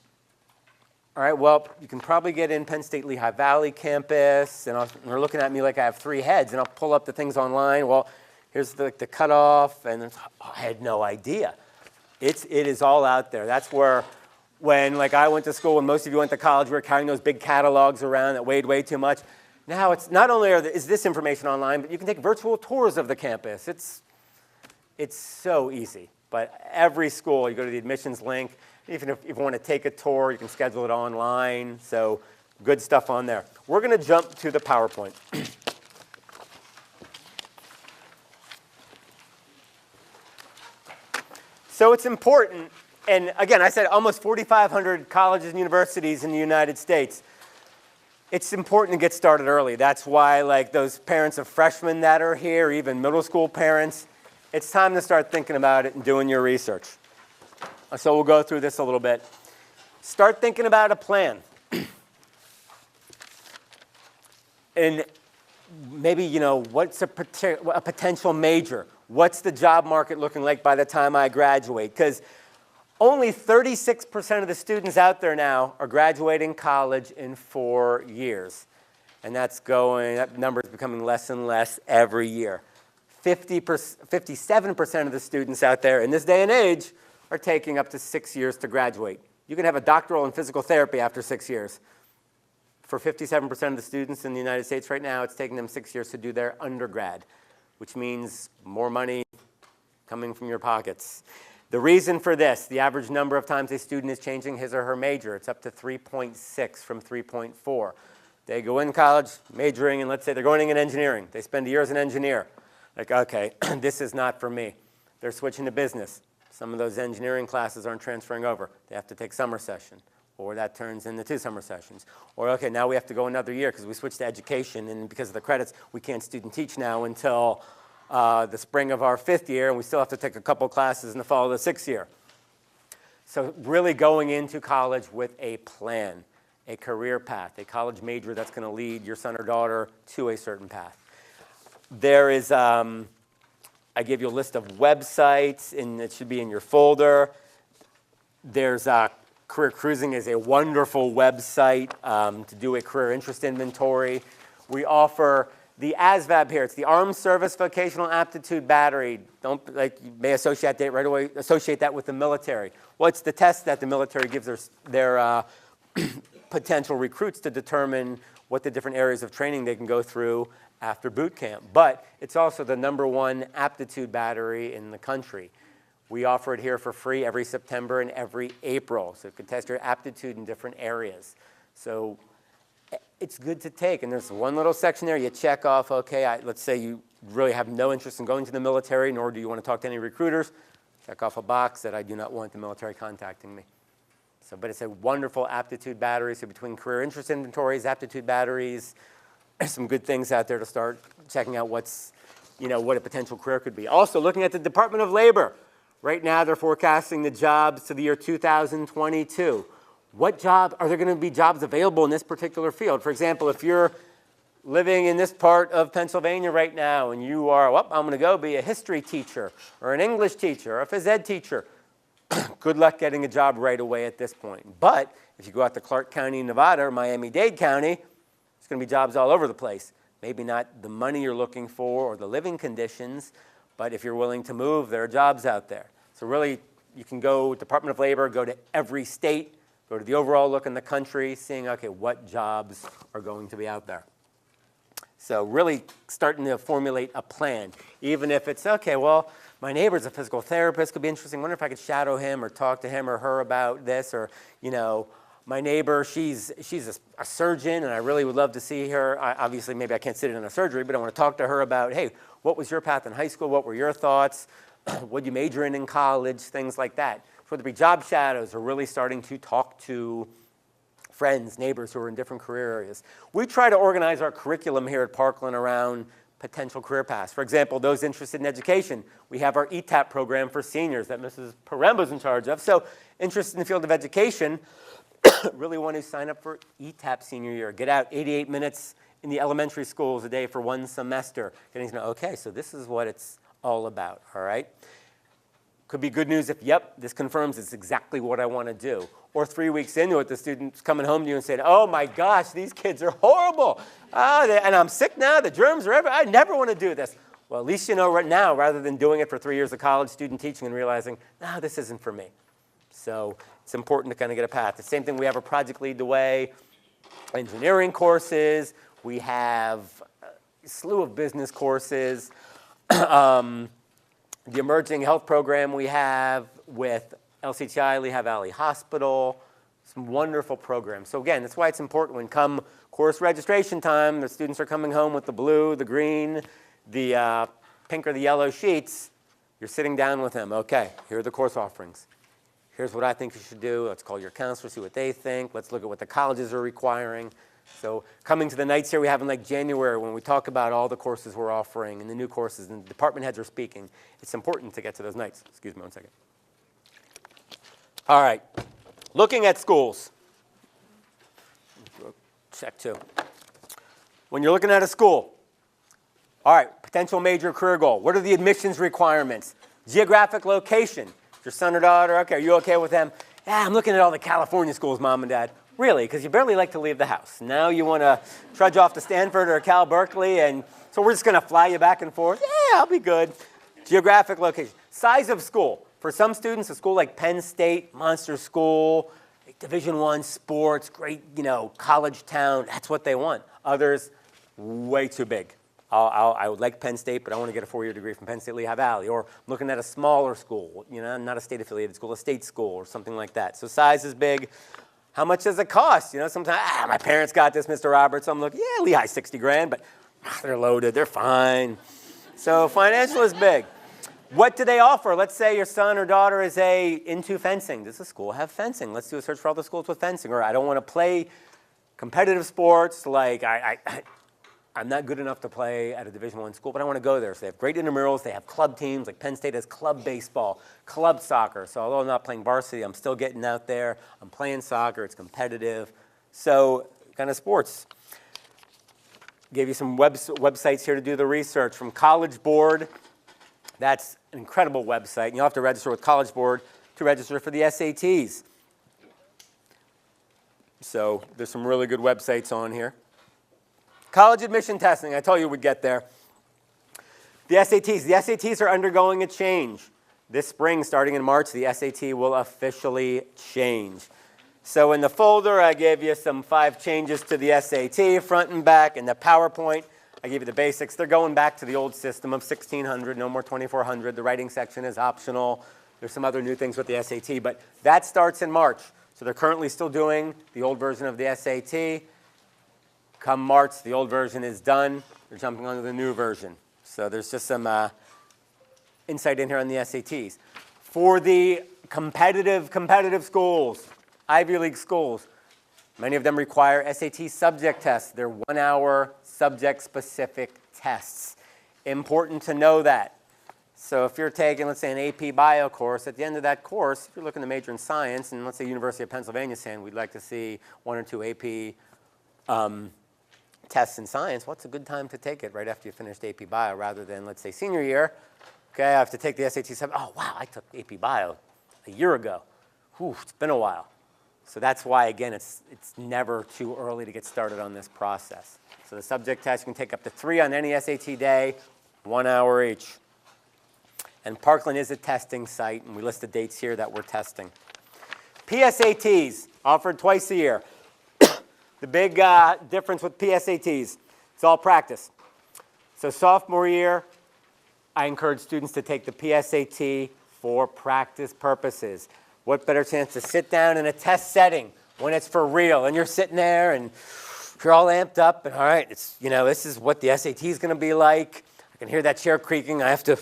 S4: all right, well, you can probably get in Penn State Lehigh Valley campus, and they're looking at me like I have 3 heads, and I'll pull up the things online. Well, here's the cutoff, and I had no idea. It is all out there. That's where, when like I went to school and most of you went to college, we were carrying those big catalogs around that weighed way too much. Now it's not only is this information online, but you can take virtual tours of the campus. It's so easy. But every school, you go to the admissions link. Even if you want to take a tour, you can schedule it online. So good stuff on there. We're going to jump to the PowerPoint. So it's important, and again, I said almost 4,500 colleges and universities in the United States. It's important to get started early. That's why, like those parents of freshmen that are here, even middle school parents, it's time to start thinking about it and doing your research. So we'll go through this a little bit. Start thinking about a plan. And maybe, what's a potential major? What's the job market looking like by the time I graduate? Because only 36% of the students out there now are graduating college in 4 years. And that number is becoming less and less every year. 57% of the students out there in this day and age are taking up to 6 years to graduate. You can have a doctoral in physical therapy after 6 years. For 57% of the students in the United States right now, it's taking them 6 years to do their undergrad, which means more money coming from your pockets. The reason for this, the average number of times a student is changing his or her major, it's up to 3.6 from 3.4. They go in college majoring, and let's say they're going in engineering. They spend a year as an engineer. Like, okay, this is not for me. They're switching to business. Some of those engineering classes aren't transferring over. They have to take summer session, or that turns into 2 summer sessions. Or, okay, now we have to go another year because we switched to education, and because of the credits, we can't student teach now until the spring of our 5th year, and we still have to take a couple classes in the fall of the 6th year. So really going into college with a plan, a career path, a college major that's going to lead your son or daughter to a certain path. There is, I gave you a list of websites, and it should be in your folder. There's Career Cruising is a wonderful website to do a career interest inventory. We offer the ASVAB here. It's the Armed Service Vocational Aptitude Battery. You may associate that right away. Associate that with the military. Well, it's the test that the military gives their potential recruits to determine what the different areas of training they can go through after boot camp. But it's also the #1 aptitude battery in the country. We offer it here for free every September and every April. So you can test your aptitude in different areas. So it's good to take. And there's one little section there you check off, okay, let's say you really have no interest in going to the military, nor do you want to talk to any recruiters. Check off a box that I do not want the military contacting me. So, but it's a wonderful aptitude battery. So between career interest inventories, aptitude batteries, there's some good things out there to start checking out what a potential career could be. Also, looking at the Department of Labor. Right now, they're forecasting the jobs to the year 2022. What jobs, are there going to be jobs available in this particular field? For example, if you're living in this part of Pennsylvania right now and you are, well, I'm going to go be a history teacher or an English teacher or a phys ed teacher, good luck getting a job right away at this point. But if you go out to Clark County, Nevada, or Miami-Dade County, there's going to be jobs all over the place. Maybe not the money you're looking for or the living conditions, but if you're willing to move, there are jobs out there. So really, you can go Department of Labor, go to every state, go to the overall look in the country, seeing, okay, what jobs are going to be out there. So really starting to formulate a plan, even if it's, okay, well, my neighbor's a physical therapist, could be interesting. I wonder if I could shadow him or talk to him or her about this, or, my neighbor, she's a surgeon, and I really would love to see her. Obviously, maybe I can't sit in a surgery, but I want to talk to her about, hey, what was your path in high school? What were your thoughts? What did you major in college? Things like that. So whether it be job shadows or really starting to talk to friends, neighbors who are in different career areas. We try to organize our curriculum here at Parkland around potential career paths. For example, those interested in education, we have our ETAP program for seniors that Mrs. Paremba's in charge of. So interested in the field of education, really want to sign up for ETAP senior year. Get out 88 minutes in the elementary schools a day for 1 semester. Getting to know, okay, so this is what it's all about, all right? Could be good news if, yep, this confirms it's exactly what I want to do. Or 3 weeks into it, the student's coming home to you and saying, oh my gosh, these kids are horrible. And I'm sick now, the germs are everywhere. I never want to do this. Well, at least you know right now, rather than doing it for 3 years of college student teaching and realizing, no, this isn't for me. So it's important to kind of get a path. The same thing, we have a Project Lead the Way, engineering courses. We have a slew of business courses. The emerging health program we have with LCTI, Lehigh Valley Hospital, some wonderful programs. So again, that's why it's important when come course registration time, the students are coming home with the blue, the green, the pink or the yellow sheets. You're sitting down with them. Okay, here are the course offerings. Here's what I think you should do. Let's call your counselor, see what they think. Let's look at what the colleges are requiring. So coming to the nights here we have in like January when we talk about all the courses we're offering and the new courses and the department heads are speaking. It's important to get to those nights. Excuse me one second. All right, looking at schools. Check two. When you're looking at a school, all right, potential major career goal. What are the admissions requirements? Geographic location. Your son or daughter, okay, are you okay with them? Yeah, I'm looking at all the California schools, Mom and Dad. Really, because you barely like to leave the house. Now you want to trudge off to Stanford or Cal Berkeley, and so we're just going to fly you back and forth. Yeah, I'll be good. Geographic location. Size of school. For some students, a school like Penn State, monster school, Division I sports, great, college town, that's what they want. Others, way too big. I would like Penn State, but I want to get a 4-year degree from Penn State Lehigh Valley. Or I'm looking at a smaller school, not a state-affiliated school, a state school or something like that. So size is big. How much does it cost? Sometimes, my parents got this, Mr. Roberts. So I'm looking, yeah, Lehigh's 60 grand, but they're loaded, they're fine. So financial is big. What do they offer? Let's say your son or daughter is into fencing. Does the school have fencing? Let's do a search for all the schools with fencing. Or I don't want to play competitive sports like I'm not good enough to play at a Division I school, but I want to go there. So they have great intramurals. They have club teams. Like Penn State has club baseball, club soccer. So although I'm not playing varsity, I'm still getting out there. I'm playing soccer. It's competitive. So kind of sports. Gave you some websites here to do the research. From College Board, that's an incredible website. And you'll have to register with College Board to register for the SATs. So there's some really good websites on here. College admission testing, I told you we'd get there. The SATs are undergoing a change. This spring, starting in March, the SAT will officially change. So in the folder, I gave you some 5 changes to the SAT, front and back. In the PowerPoint, I gave you the basics. They're going back to the old system of 1600, no more 2400. The writing section is optional. There's some other new things with the SAT, but that starts in March. So they're currently still doing the old version of the SAT. Come March, the old version is done. They're jumping onto the new version. So there's just some insight in here on the SATs. For the competitive schools, Ivy League schools, many of them require SAT subject tests. They're 1-hour subject-specific tests. Important to know that. So if you're taking, let's say, an AP Bio course, at the end of that course, if you're looking to major in science, and let's say University of Pennsylvania saying we'd like to see 1 or 2 AP tests in science, what's a good time to take it right after you finished AP Bio rather than, let's say, senior year? Okay, I have to take the SAT. Oh, wow, I took AP Bio a year ago. Whew, it's been a while. So that's why, again, it's never too early to get started on this process. So the subject test, you can take up to 3 on any SAT day, 1 hour each. And Parkland is a testing site, and we list the dates here that we're testing. PSATs, offered twice a year. The big difference with PSATs, it's all practice. So sophomore year, I encourage students to take the PSAT for practice purposes. What better chance to sit down in a test setting when it's for real, and you're sitting there and you're all amped up, and all right, it's, this is what the SAT is going to be like. I can hear that chair creaking. I have to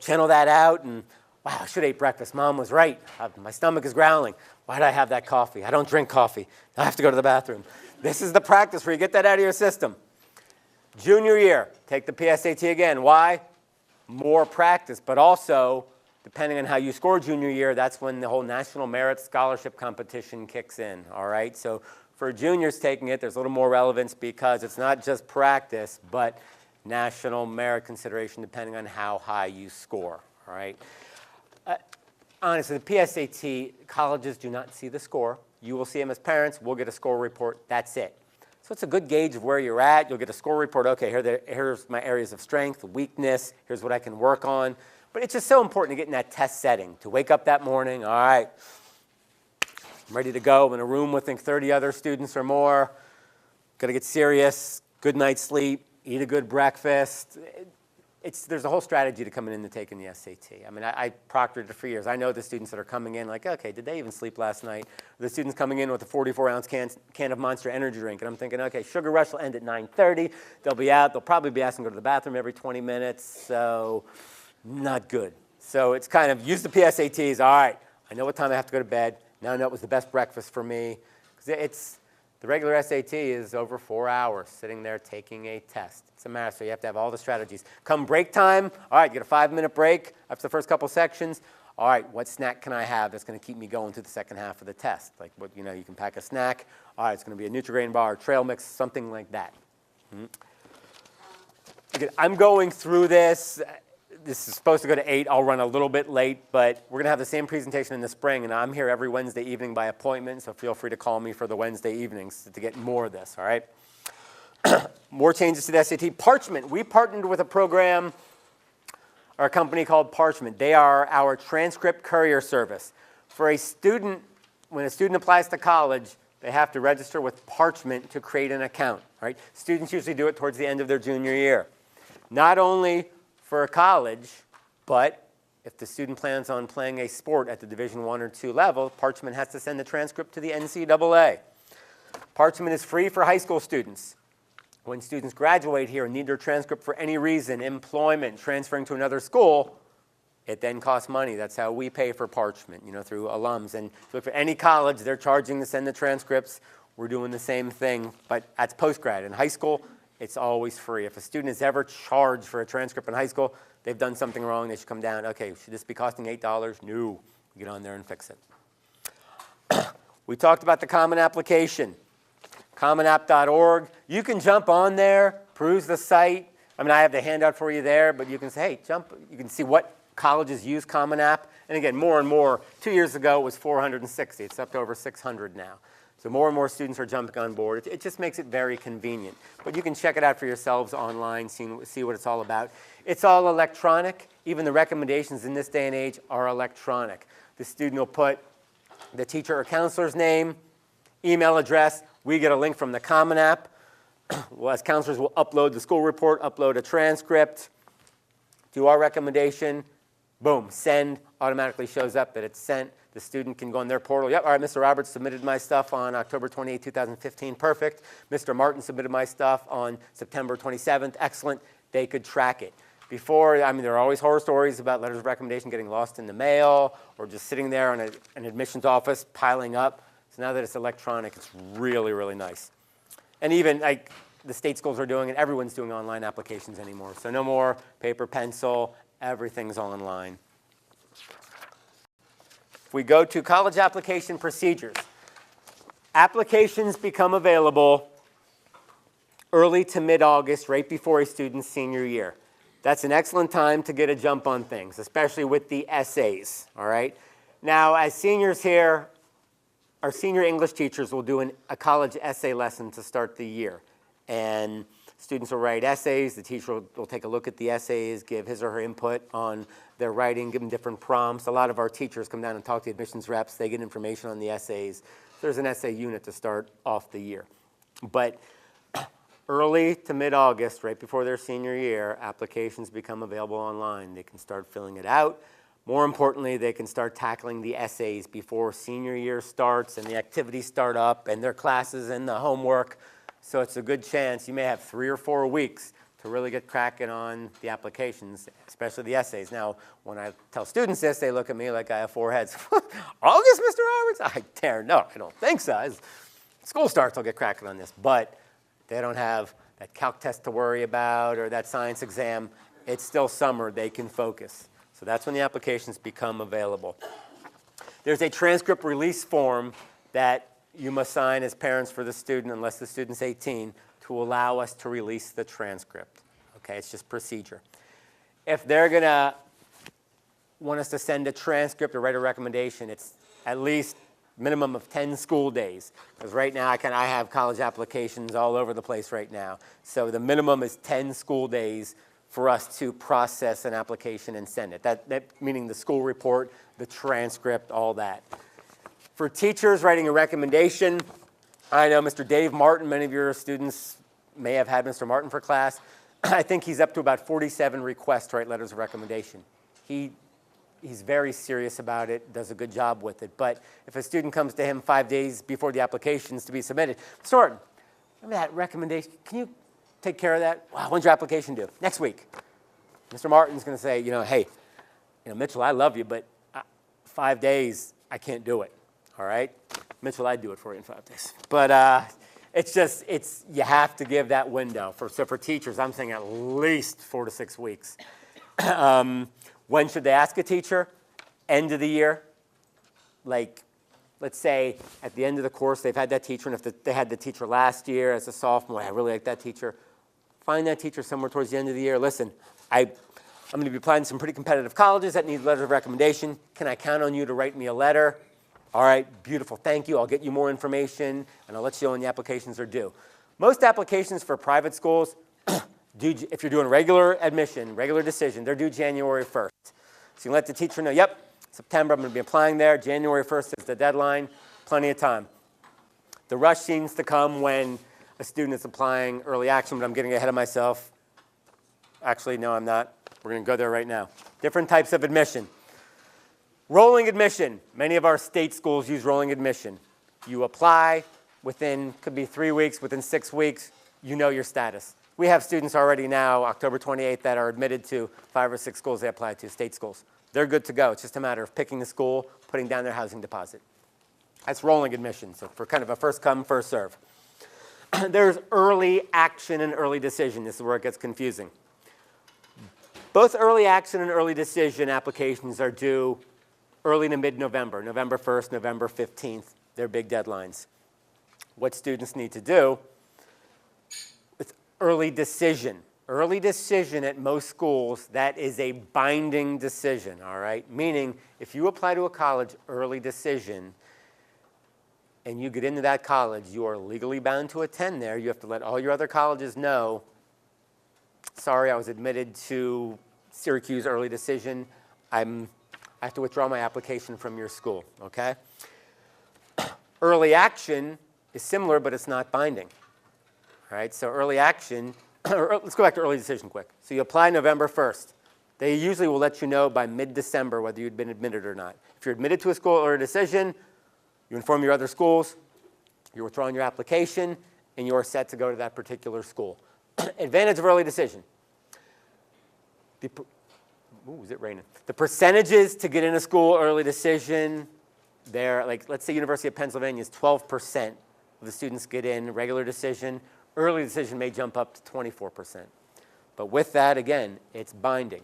S4: channel that out, and wow, I should have ate breakfast. Mom was right. My stomach is growling. Why did I have that coffee? I don't drink coffee. I have to go to the bathroom. This is the practice where you get that out of your system. Junior year, take the PSAT again. Why? More practice, but also, depending on how you score junior year, that's when the whole national merit scholarship competition kicks in, all right? So for juniors taking it, there's a little more relevance because it's not just practice, but national merit consideration depending on how high you score, all right? Honestly, the PSAT, colleges do not see the score. You will see them as parents. We'll get a score report. That's it. So it's a good gauge of where you're at. You'll get a score report. Okay, here's my areas of strength, weakness. Here's what I can work on. But it's just so important to get in that test setting, to wake up that morning. All right, I'm ready to go. I'm in a room with, 30 other students or more. Got to get serious, good night's sleep, eat a good breakfast. There's a whole strategy to coming in and taking the SAT. I mean, I proctored it for years. I know the students that are coming in like, okay, did they even sleep last night? The students coming in with a 44-ounce can of Monster Energy drink. And I'm thinking, okay, sugar rush will end at 9:30. They'll be out. They'll probably be asking to go to the bathroom every 20 minutes. So not good. So it's kind of use the PSATs. All right, I know what time I have to go to bed. Now I know it was the best breakfast for me. 'Cause the regular SAT is over 4 hours sitting there taking a test. It's a marathon, so you have to have all the strategies. Come break time, all right, get a 5-minute break after the first couple sections. All right, what snack can I have that's going to keep me going through the second half of the test? Like, you can pack a snack. All right, it's going to be a Nutri-Grain bar, trail mix, something like that. Again, I'm going through this. This is supposed to go to 8. I'll run a little bit late, but we're going to have the same presentation in the spring, and I'm here every Wednesday evening by appointment, so feel free to call me for the Wednesday evenings to get more of this, all right? More changes to the SAT. Parchment. We partnered with a program or a company called Parchment. They are our transcript courier service. For a student, when a student applies to college, they have to register with Parchment to create an account, right? Students usually do it towards the end of their junior year. Not only for college, but if the student plans on playing a sport at the Division I or II level, Parchment has to send the transcript to the NCAA. Parchment is free for high school students. When students graduate here and need their transcript for any reason, employment, transferring to another school, it then costs money. That's how we pay for Parchment, through alums. And so for any college, they're charging to send the transcripts. We're doing the same thing, but that's post-grad. In high school, it's always free. If a student is ever charged for a transcript in high school, they've done something wrong. They should come down. Okay, should this be costing $8? No. Get on there and fix it. We talked about the Common application. CommonApp.org. You can jump on there, peruse the site. I have the handout for you there, but you can say, hey, you can see what colleges use Common App. And again, more and more. 2 years ago, it was 460. It's up to over 600 now. So more and more students are jumping on board. It just makes it very convenient. But you can check it out for yourselves online, see what it's all about. It's all electronic. Even the recommendations in this day and age are electronic. The student will put the teacher or counselor's name, email address. We get a link from the Common App. Well, as counselors, we'll upload the school report, upload a transcript, do our recommendation, boom, send, automatically shows up that it's sent. The student can go on their portal. Yep, all right, Mr. Roberts submitted my stuff on October 28, 2015. Perfect. Mr. Martin submitted my stuff on September 27th. Excellent. They could track it. Before, there are always horror stories about letters of recommendation getting lost in the mail or just sitting there in an admissions office piling up. So now that it's electronic, it's really, really nice. And even like the state schools are doing it, everyone's doing online applications anymore. So no more paper, pencil, everything's online. If we go to college application procedures, applications become available early to mid-August, right before a student's senior year. That's an excellent time to get a jump on things, especially with the essays, all right? Now, as seniors here, our senior English teachers will do a college essay lesson to start the year. And students will write essays. The teacher will take a look at the essays, give his or her input on their writing, give them different prompts. A lot of our teachers come down and talk to the admissions reps. They get information on the essays. There's an essay unit to start off the year. But early to mid-August, right before their senior year, applications become available online. They can start filling it out. More importantly, they can start tackling the essays before senior year starts and the activities start up and their classes and the homework. So it's a good chance. You may have 3 or 4 weeks to really get cracking on the applications, especially the essays. Now, when I tell students this, they look at me like I have 4 heads. August, Mr. Roberts? No, I don't think so. As school starts, I'll get cracking on this. But they don't have that calc test to worry about or that science exam. It's still summer. They can focus. So that's when the applications become available. There's a transcript release form that you must sign as parents for the student, unless the student's 18, to allow us to release the transcript. Okay, it's just procedure. If they're going to want us to send a transcript or write a recommendation, it's at least minimum of 10 school days. Because right now, I have college applications all over the place right now. So the minimum is 10 school days for us to process an application and send it. That meaning the school report, the transcript, all that. For teachers writing a recommendation, I know Mr. Dave Martin, many of your students may have had Mr. Martin for class. I think he's up to about 47 requests to write letters of recommendation. He's very serious about it, does a good job with it. But if a student comes to him 5 days before the application's to be submitted, Mr. Martin, remember that recommendation? Can you take care of that? Wow, when's your application due? Next week. Mr. Martin's going to say, hey, Mitchell, I love you, but 5 days, I can't do it, all right? Mitchell, I'd do it for you in 5 days. But you have to give that window. So for teachers, I'm saying at least 4 to 6 weeks. When should they ask a teacher? End of the year. Like, let's say at the end of the course, they've had that teacher, and if they had the teacher last year as a sophomore, I really like that teacher. Find that teacher somewhere towards the end of the year. Listen, I'm going to be applying to some pretty competitive colleges that need letters of recommendation. Can I count on you to write me a letter? All right, beautiful, thank you. I'll get you more information, and I'll let you know when the applications are due. Most applications for private schools, if you're doing regular admission, regular decision, they're due January 1st. So you let the teacher know, yep, September, I'm going to be applying there. January 1st is the deadline. Plenty of time. The rush seems to come when a student is applying early action, but I'm getting ahead of myself. Actually, no, I'm not. We're going to go there right now. Different types of admission. Rolling admission. Many of our state schools use rolling admission. You apply within, could be 3 weeks, within 6 weeks, you know your status. We have students already now, October 28th, that are admitted to 5 or 6 schools they apply to, state schools. They're good to go. It's just a matter of picking the school, putting down their housing deposit. That's rolling admission, so for kind of a first come, first serve. There's early action and early decision. This is where it gets confusing. Both early action and early decision applications are due early to mid-November, November 1st, November 15th. They're big deadlines. What students need to do with early decision. Early decision at most schools, that is a binding decision, all right? Meaning, if you apply to a college early decision and you get into that college, you are legally bound to attend there. You have to let all your other colleges know, sorry, I was admitted to Syracuse early decision. I have to withdraw my application from your school, okay? Early action is similar, but it's not binding, all right? So early action, let's go back to early decision quick. So you apply November 1st. They usually will let you know by mid-December whether you'd been admitted or not. If you're admitted to a school early decision, you inform your other schools, you're withdrawing your application, and you're set to go to that particular school. Advantage of early decision. Ooh, is it raining? The percentages to get in a school early decision, they're like, let's say University of Pennsylvania is 12% of the students get in regular decision. Early decision may jump up to 24%. But with that, again, it's binding.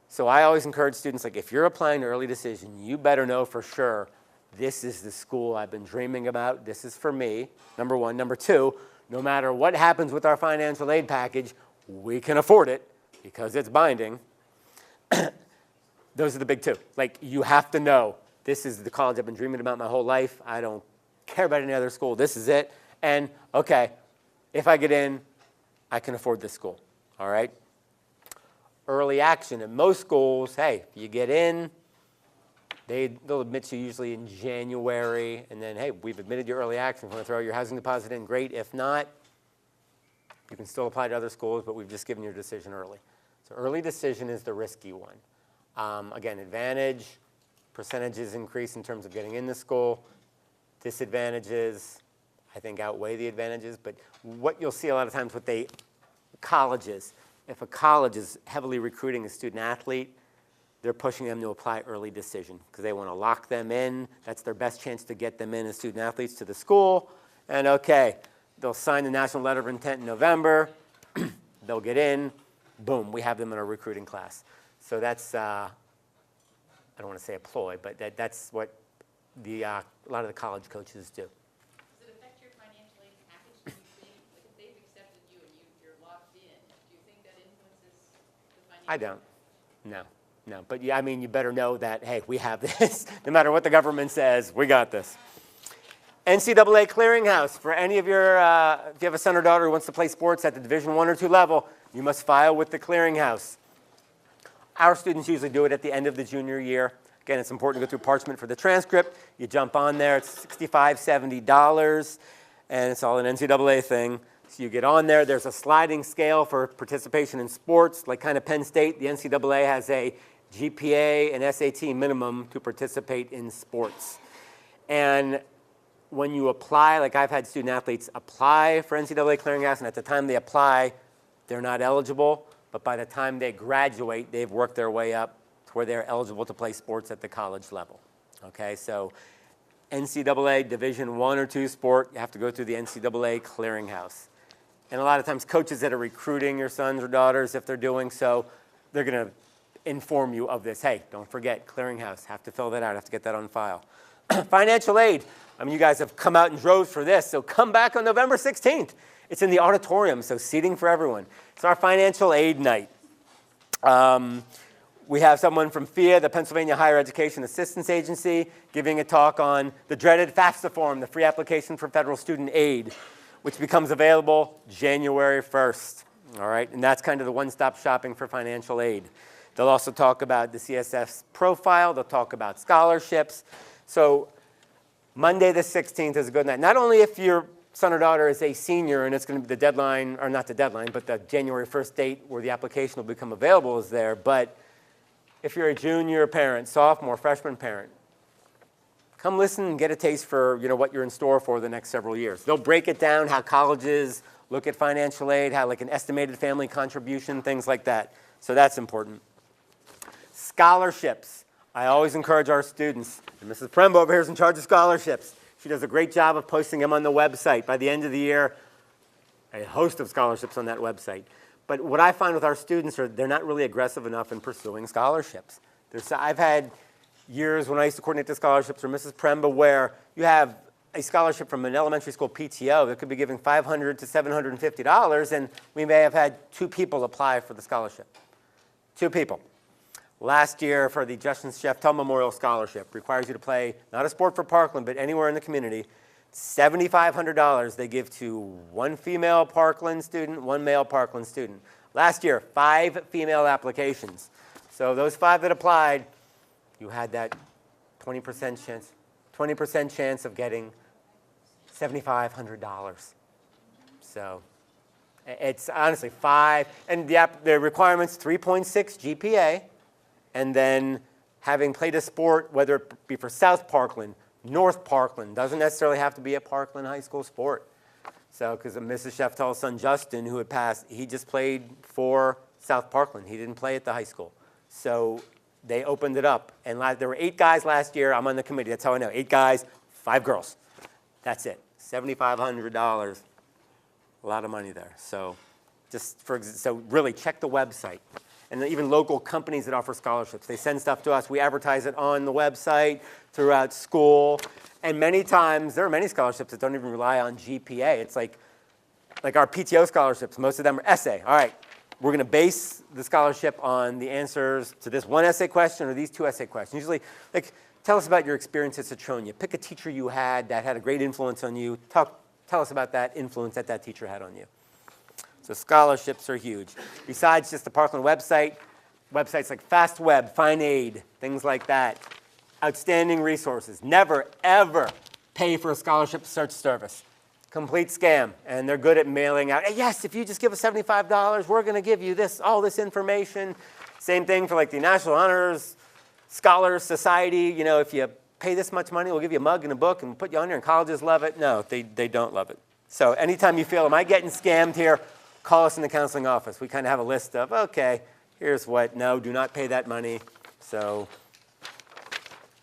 S4: So I always encourage students, like, if you're applying to early decision, you better know for sure, this is the school I've been dreaming about. This is for me, number one. Number two, no matter what happens with our financial aid package, we can afford it because it's binding. Those are the big two. Like, you have to know, this is the college I've been dreaming about my whole life. I don't care about any other school. This is it. And, okay, if I get in, I can afford this school, all right? Early action. In most schools, hey, if you get in, they'll admit you usually in January, and then, hey, we've admitted your early action. If you want to throw your housing deposit in, great. If not, you can still apply to other schools, but we've just given your decision early. So early decision is the risky one. Again, advantage, percentages increase in terms of getting in the school. Disadvantages, I think, outweigh the advantages. But what you'll see a lot of times with colleges, if a college is heavily recruiting a student athlete, they're pushing them to apply early decision because they want to lock them in. That's their best chance to get them in as student athletes to the school. And okay, they'll sign the national letter of intent in November. They'll get in. Boom, we have them in our recruiting class. So that's, I don't want to say a ploy, but that's what a lot of the college coaches do.
S7: Does it affect your financial aid package? Do you think, like, if they've accepted you and you're locked in, do you think that influences the financial?
S4: I don't. No. But yeah, I mean, you better know that, hey, we have this. No matter what the government says, we got this. NCAA clearinghouse. For any of your, if you have a son or daughter who wants to play sports at the Division I or II level, you must file with the clearinghouse. Our students usually do it at the end of the junior year. Again, it's important to go through Parchment for the transcript. You jump on there. It's $65, $70, and it's all an NCAA thing. So you get on there. There's a sliding scale for participation in sports, like kind of Penn State. The NCAA has a GPA and SAT minimum to participate in sports. And when you apply, like I've had student athletes apply for NCAA clearinghouse, and at the time they apply, they're not eligible. but by the time they graduate, they've worked their way up to where they're eligible to play sports at the college level. Okay, so NCAA Division I or II sport, you have to go through the NCAA clearinghouse. And a lot of times coaches that are recruiting your sons or daughters, if they're doing so, they're going to inform you of this. Hey, don't forget, clearinghouse, have to fill that out, have to get that on file. Financial aid, I mean, you guys have come out in droves for this, so come back on November 16th. It's in the auditorium, so seating for everyone. It's our financial aid night. We have someone from FIA, the Pennsylvania Higher Education Assistance Agency, giving a talk on the dreaded FAFSA form, the free application for federal student aid, which becomes available January 1st. All right, and that's kind of the one-stop shopping for financial aid. They'll also talk about the CSF's profile. They'll talk about scholarships. So Monday the 16th is a good night. Not only if your son or daughter is a senior and it's going to be the deadline, or not the deadline, but the January 1st date where the application will become available is there, but if you're a junior parent, sophomore, freshman parent, come listen and get a taste for what you're in store for the next several years. They'll break it down, how colleges look at financial aid, how like an estimated family contribution, things like that. So that's important. Scholarships. I always encourage our students, and Mrs. Prembo over here is in charge of scholarships. She does a great job of posting them on the website. By the end of the year, a host of scholarships on that website. But what I find with our students are they're not really aggressive enough in pursuing scholarships. I've had years when I used to coordinate the scholarships for Mrs. Premba where you have a scholarship from an elementary school PTO that could be giving $500 to $750, and we may have had 2 people apply for the scholarship. 2 people. Last year for the Justin Sheftel Memorial Scholarship, requires you to play not a sport for Parkland, but anywhere in the community. $7,500 they give to 1 female Parkland student, 1 male Parkland student. Last year, 5 female applications. So those 5 that applied, you had that 20% chance of getting $7,500. So it's honestly 5, and the requirement's 3.6 GPA, and then having played a sport, whether it be for South Parkland, North Parkland, doesn't necessarily have to be a Parkland High School sport. So, because Mrs. Sheftel's son Justin, who had passed, he just played for South Parkland. He didn't play at the high school. So they opened it up. And there were 8 guys last year. I'm on the committee. That's how I know. 8 guys, 5 girls. That's it. $7,500. A lot of money there. So so really check the website. And even local companies that offer scholarships. They send stuff to us. We advertise it on the website, throughout school. And many times, there are many scholarships that don't even rely on GPA. It's like our PTO scholarships. Most of them are essay. All right, we're going to base the scholarship on the answers to this 1 essay question or these 2 essay questions. Usually, tell us about your experience at Citronia. Pick a teacher you had that had a great influence on you. Tell us about that influence that that teacher had on you. So scholarships are huge. Besides just the Parkland website, websites like FastWeb, FindAid, things like that. Outstanding resources. Never, ever pay for a scholarship search service. Complete scam. And they're good at mailing out, hey, yes, if you just give us $75, we're going to give you all this information. Same thing for the National Honors Scholars Society. If you pay this much money, we'll give you a mug and a book and put you on there, and colleges love it. No, they don't love it. So anytime you feel, am I getting scammed here? Call us in the counseling office. We kind of have a list of, okay, here's what. No, do not pay that money. So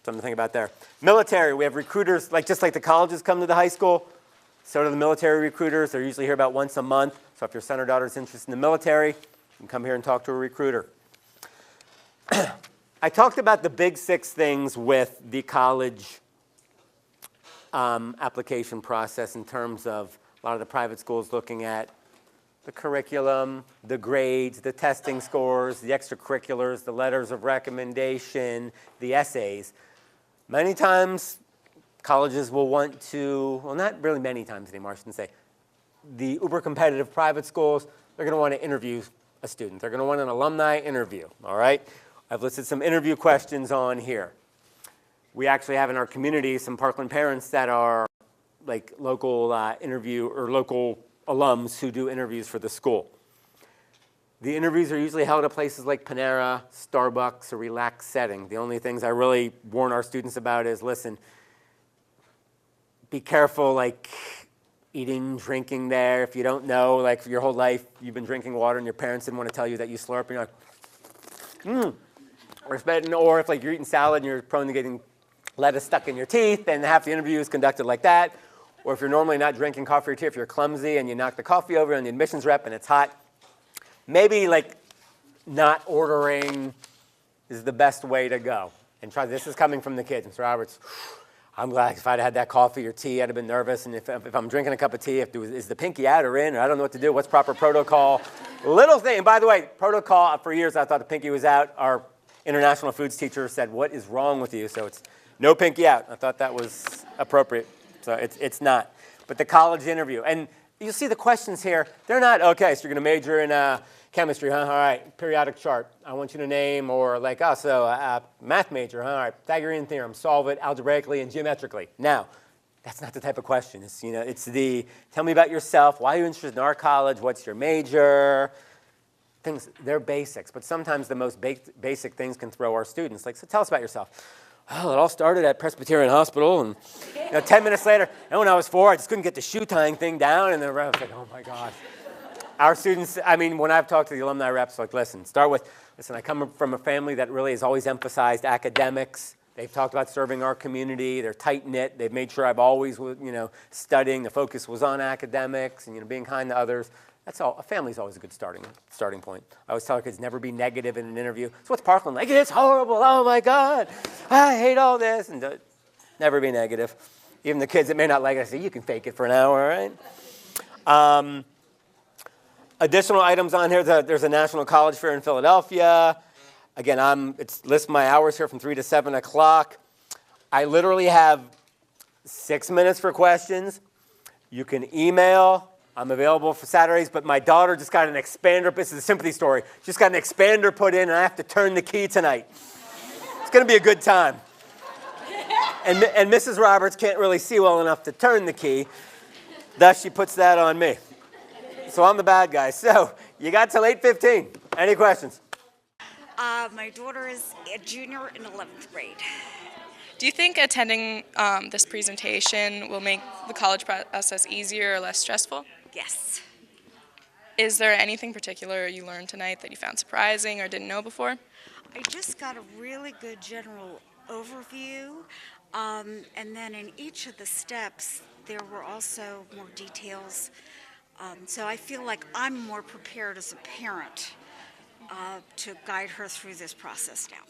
S4: something to think about there. Military, we have recruiters, just like the colleges come to the high school, so do the military recruiters. They're usually here about once a month. So if your son or daughter is interested in the military, you can come here and talk to a recruiter. I talked about the big 6 things with the college application process in terms of a lot of the private schools looking at the curriculum, the grades, the testing scores, the extracurriculars, the letters of recommendation, the essays. Many times, colleges will want to, well, not really many times anymore, I shouldn't say. The uber competitive private schools, they're going to want to interview a student. They're going to want an alumni interview, all right? I've listed some interview questions on here. We actually have in our community some Parkland parents that are local interview or local alums who do interviews for the school. The interviews are usually held at places like Panera, Starbucks, a relaxed setting. The only things I really warn our students about is, listen, be careful, eating, drinking there. If you don't know, like for your whole life, you've been drinking water and your parents didn't want to tell you that you slurp, and you're like, or if like you're eating salad and you're prone to getting lettuce stuck in your teeth, and half the interview is conducted like that. Or if you're normally not drinking coffee or tea, if you're clumsy and you knock the coffee over on the admissions rep and it's hot, maybe like not ordering is the best way to go. And try, this is coming from the kids. Mr. Roberts, I'm glad if I'd had that coffee or tea, I'd have been nervous. And if I'm drinking a cup of tea, is the pinky out or in? Or I don't know what to do. What's proper protocol? Little thing. And by the way, protocol, for years I thought the pinky was out. Our international foods teacher said, what is wrong with you? So it's no pinky out. I thought that was appropriate. So it's not. But the college interview. And you'll see the questions here. They're not, okay, so you're going to major in chemistry, huh? All right, periodic chart. I want you to name, or like, oh, so math major, huh? All right, Pythagorean theorem, solve it algebraically and geometrically. Now, that's not the type of question. It's, you know, it's the, tell me about yourself. Why are you interested in our college? What's your major? Things, they're basics. But sometimes the most basic things can throw our students. Like, so tell us about yourself. Oh, it all started at Presbyterian Hospital, and 10 minutes later, and when I was 4, I just couldn't get the shoe tying thing down, and then I was like, oh my gosh. Our students, I mean, when I've talked to the alumni reps, like, listen, I come from a family that really has always emphasized academics. They've talked about serving our community. They're tight-knit. They've made sure I've always, studying. The focus was on academics and, being kind to others. That's all. A family's always a good starting point. I always tell our kids, never be negative in an interview. So what's Parkland like? It's horrible. Oh, my God. I hate all this. And never be negative. Even the kids that may not like it, I say, you can fake it for an hour, all right? Additional items on here, there's a national college fair in Philadelphia. Again, it lists my hours here from 3 to 7 o'clock. I literally have 6 minutes for questions. You can email. I'm available for Saturdays, but my daughter just got an expander. This is a sympathy story. Just got an expander put in, and I have to turn the key tonight. It's going to be a good time. And Mrs. Roberts can't really see well enough to turn the key. Thus, she puts that on me. So I'm the bad guy. So you got till 8:15. Any questions?
S8: My daughter is a junior in 11th grade.
S2: Do you think attending this presentation will make the college process easier or less stressful?
S8: Yes.
S2: Is there anything particular you learned tonight that you found surprising or didn't know before?
S8: I just got a really good general overview, and then in each of the steps there were also more details. So I feel like I'm more prepared as a parent to guide her through this process now.